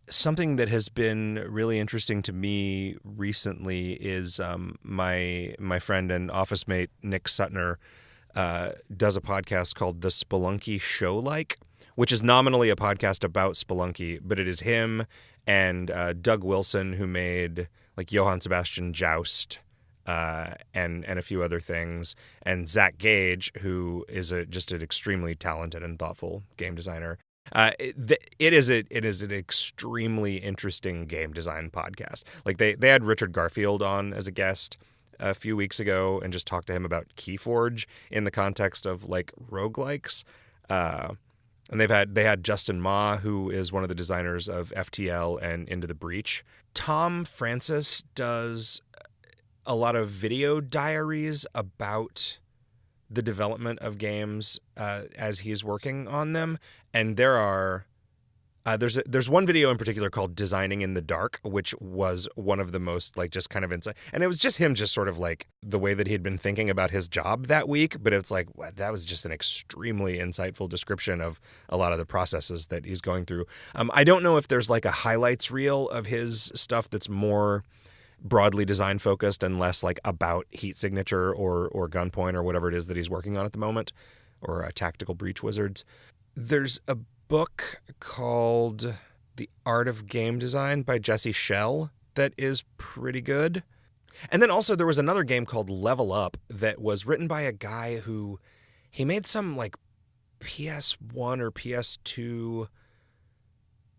Something that has been really interesting to me recently is my friend and office mate Nick Sutner does a podcast called The Spelunky Show, which is nominally a podcast about Spelunky, but it is him and Doug Wilson, who made like Johann Sebastian Joust and a few other things, and Zach Gage, who is just an extremely talented and thoughtful game designer. It is an extremely interesting game design podcast. Like they had Richard Garfield on as a guest a few weeks ago and just talked to him about Keyforge in the context of like roguelikes. And they had Justin Ma, who is one of the designers of FTL and Into the Breach. Tom Francis does a lot of video diaries about the development of games as he's working on them, and there's one video in particular called Designing in the Dark, which was one of the most like just kind of insight, and it was just him just sort of like the way that he'd been thinking about his job that week, but it's like that was just an extremely insightful description of a lot of the processes that he's going through. I don't know if there's like a highlights reel of his stuff that's more broadly design focused and less like about heat signature or gunpoint or whatever it is that he's working on at the moment, or Tactical Breach Wizards. There's a book called The Art of Game Design by Jesse Schell that is pretty good. And then also there was another game called Level Up that was written by a guy who he made some like PS1 or PS2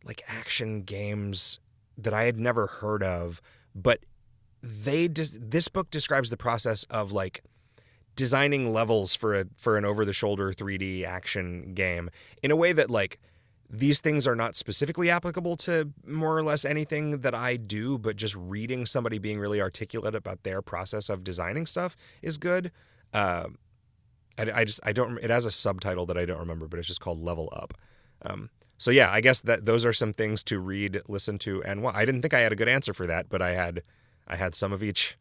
like action games that I had never heard of, but this book describes the process of like designing levels for an over-the-shoulder 3D action game in a way that like these things are not specifically applicable to more or less anything that I do, but just reading somebody being really articulate about their process of designing stuff is good. I don't. It has a subtitle that I don't remember, but it's just called Level Up. So yeah, I guess that those are some things to read, listen to, and I didn't think I had a good answer for that, but I had some of each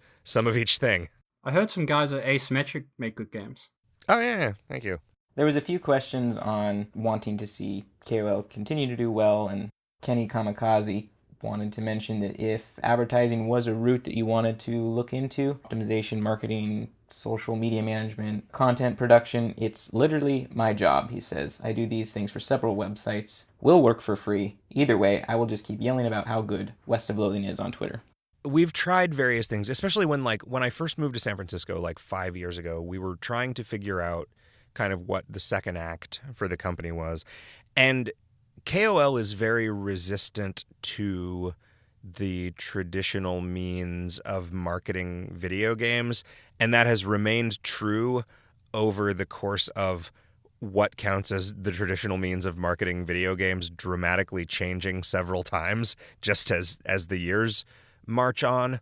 thing. I heard some guys at Asymmetric make good games. Oh yeah, thank you. There was a few questions on wanting to see KOL continue to do well, and Kenny Kamikaze wanted to mention that if advertising was a route that you wanted to look into, optimization, marketing, social media management, content production, it's literally my job, he says. I do these things for several websites, will work for free. Either way, I will just keep yelling about how good West of Loathing is on Twitter. We've tried various things, especially when I first moved to San Francisco like 5 years ago, we were trying to figure out kind of what the second act for the company was. And KOL is very resistant to the traditional means of marketing video games, and that has remained true over the course of what counts as the traditional means of marketing video games dramatically changing several times just as the years march on.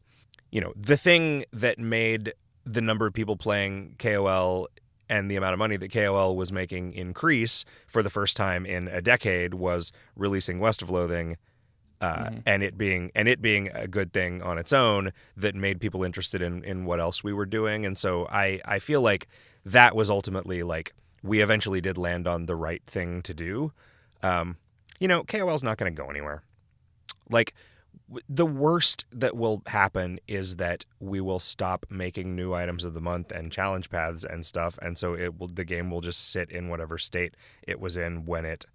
You know, the thing that made the number of people playing KOL and the amount of money that KOL was making increase for the first time in a decade was releasing West of Loathing, and it being a good thing on its own that made people interested in what else we were doing. And so I feel like that was ultimately like we eventually did land on the right thing to do. KOL's not going to go anywhere. Like, the worst that will happen is that we will stop making new items of the month and challenge paths and stuff, and so the game will just sit in whatever state it was in when it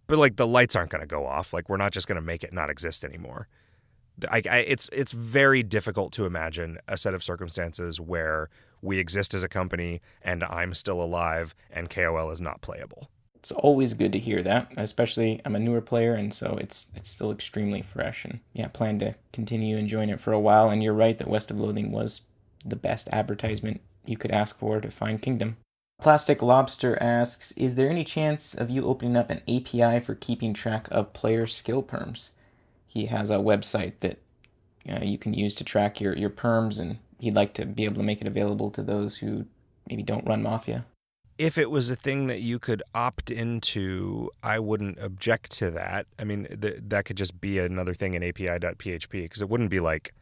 but like the lights aren't going to go off. Like, we're not just going to make it not exist anymore. It's very difficult to imagine a set of circumstances where we exist as a company and I'm still alive and KOL is not playable. It's always good to hear that, especially I'm a newer player, and so it's still extremely fresh. And yeah, plan to continue enjoying it for a while. And you're right that West of Loathing was the best advertisement you could ask for to find Kingdom. PlasticLobster asks, is there any chance of you opening up an API for keeping track of player skill perms? He has a website that you can use to track your perms, and he'd like to be able to make it available to those who maybe don't run Mafia. If it was a thing that you could opt into, I wouldn't object to that. I mean, that could just be another thing in API.php, because it wouldn't be like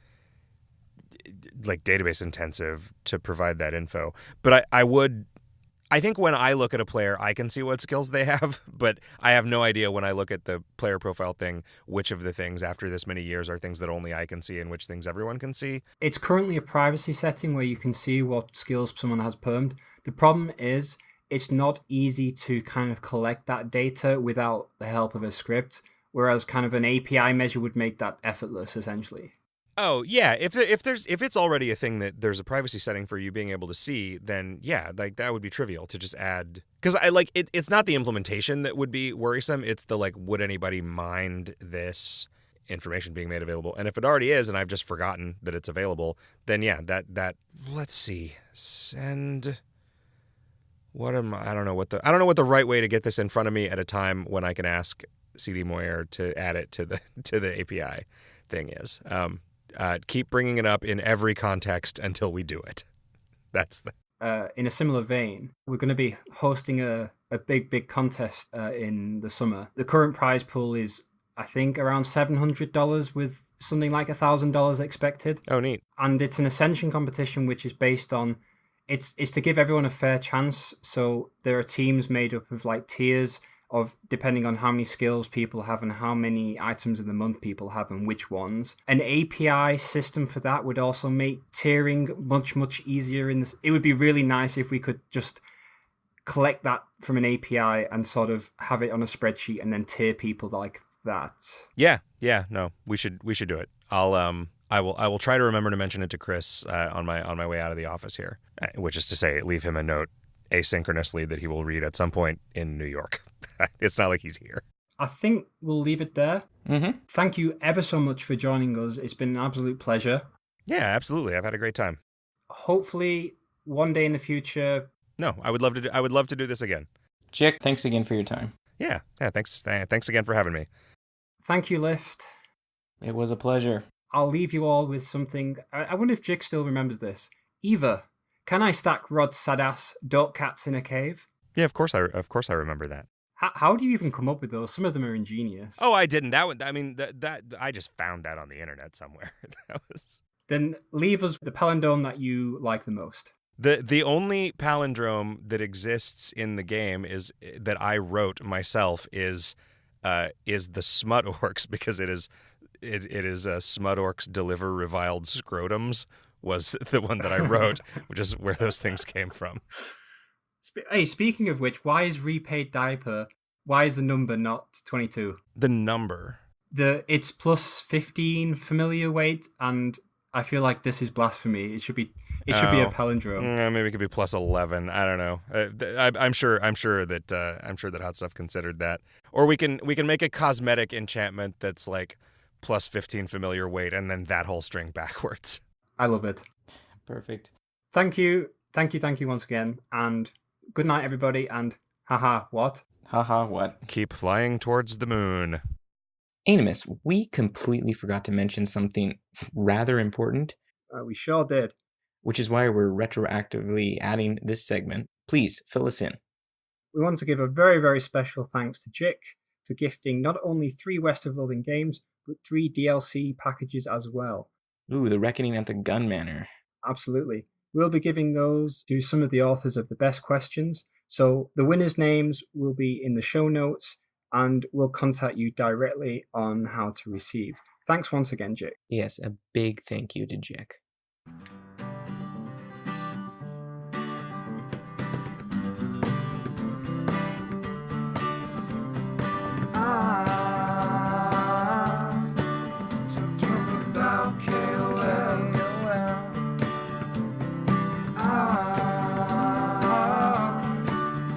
database intensive to provide that info. But I think when I look at a player, I can see what skills they have, but I have no idea when I look at the player profile thing, which of the things after this many years are things that only I can see and which things everyone can see. It's currently a privacy setting where you can see what skills someone has permed. The problem is it's not easy to kind of collect that data without the help of a script, whereas kind of an API measure would make that effortless, essentially. Oh, yeah. If it's already a thing that there's a privacy setting for you being able to see, then yeah, like that would be trivial to just add. Because it's not the implementation that would be worrisome. It's the would anybody mind this information being made available? And if it already is, and I've just forgotten that it's available, then yeah, that let's see, send. I don't know what the right way to get this in front of me at a time when I can ask CD Moyer to add it to the API thing is. Keep bringing it up in every context until we do it. That's the. In a similar vein, we're going to be hosting a big contest in the summer. The current prize pool is, I think, around $700 with something like $1,000 expected. Oh, neat. And it's an Ascension competition, which is based on, it's to give everyone a fair chance. So there are teams made up of tiers of depending on how many skills people have and how many items of the month people have and which ones. An API system for that would also make tiering much easier. It would be really nice if we could just collect that from an API and sort of have it on a spreadsheet and then tier people like that. Yeah, no, we should do it. I will try to remember to mention it to Chris on my way out of the office here, which is to say, leave him a note asynchronously that he will read at some point in New York. It's not like he's here. I think we'll leave it there. Mm-hmm. Thank you ever so much for joining us. It's been an absolute pleasure. Yeah, absolutely. I've had a great time. Hopefully, one day in the future. No, I would love to do this again. Jick, thanks again for your time. Yeah. Thanks again for having me. Thank you, Lift. It was a pleasure. I'll leave you all with something. I wonder if Jick still remembers this. Eva, can I stack Rod Sadass Dot Cats in a cave? Yeah, of course I remember that. How do you even come up with those? Some of them are ingenious. Oh, I didn't. That I just found that on the internet somewhere. Then leave us the palindrome that you like the most. The only palindrome that exists in the game is that I wrote myself is the smut orcs, because it is smut orcs deliver reviled scrotums was the one that I wrote, which is where those things came from. Hey, speaking of which, why is repaid diaper? Why is the number not 22? The number. It's plus 15 familiar weight, and I feel like this is blasphemy. It should be a palindrome. Maybe it could be plus 11. I don't know. I'm sure that Hot Stuff considered that. Or we can make a cosmetic enchantment that's like plus 15 familiar weight, and then that whole string backwards. I love it. Perfect. Thank you once again, and good night, everybody, and haha, what? Haha, what? Keep flying towards the moon. Animus, we completely forgot to mention something rather important. We sure did. Which is why we're retroactively adding this segment. Please, fill us in. We want to give a very, very special thanks to Jick for gifting not only 3 West of Loathing games, but 3 DLC packages as well. Ooh, the Reckoning at the Gun Manor. Absolutely. We'll be giving those to some of the authors of the best questions. So the winners' names will be in the show notes, and we'll contact you directly on how to receive. Thanks once again, Jick. Yes, a big thank you to Jick.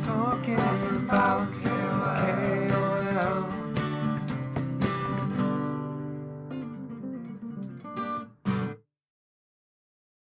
Talking about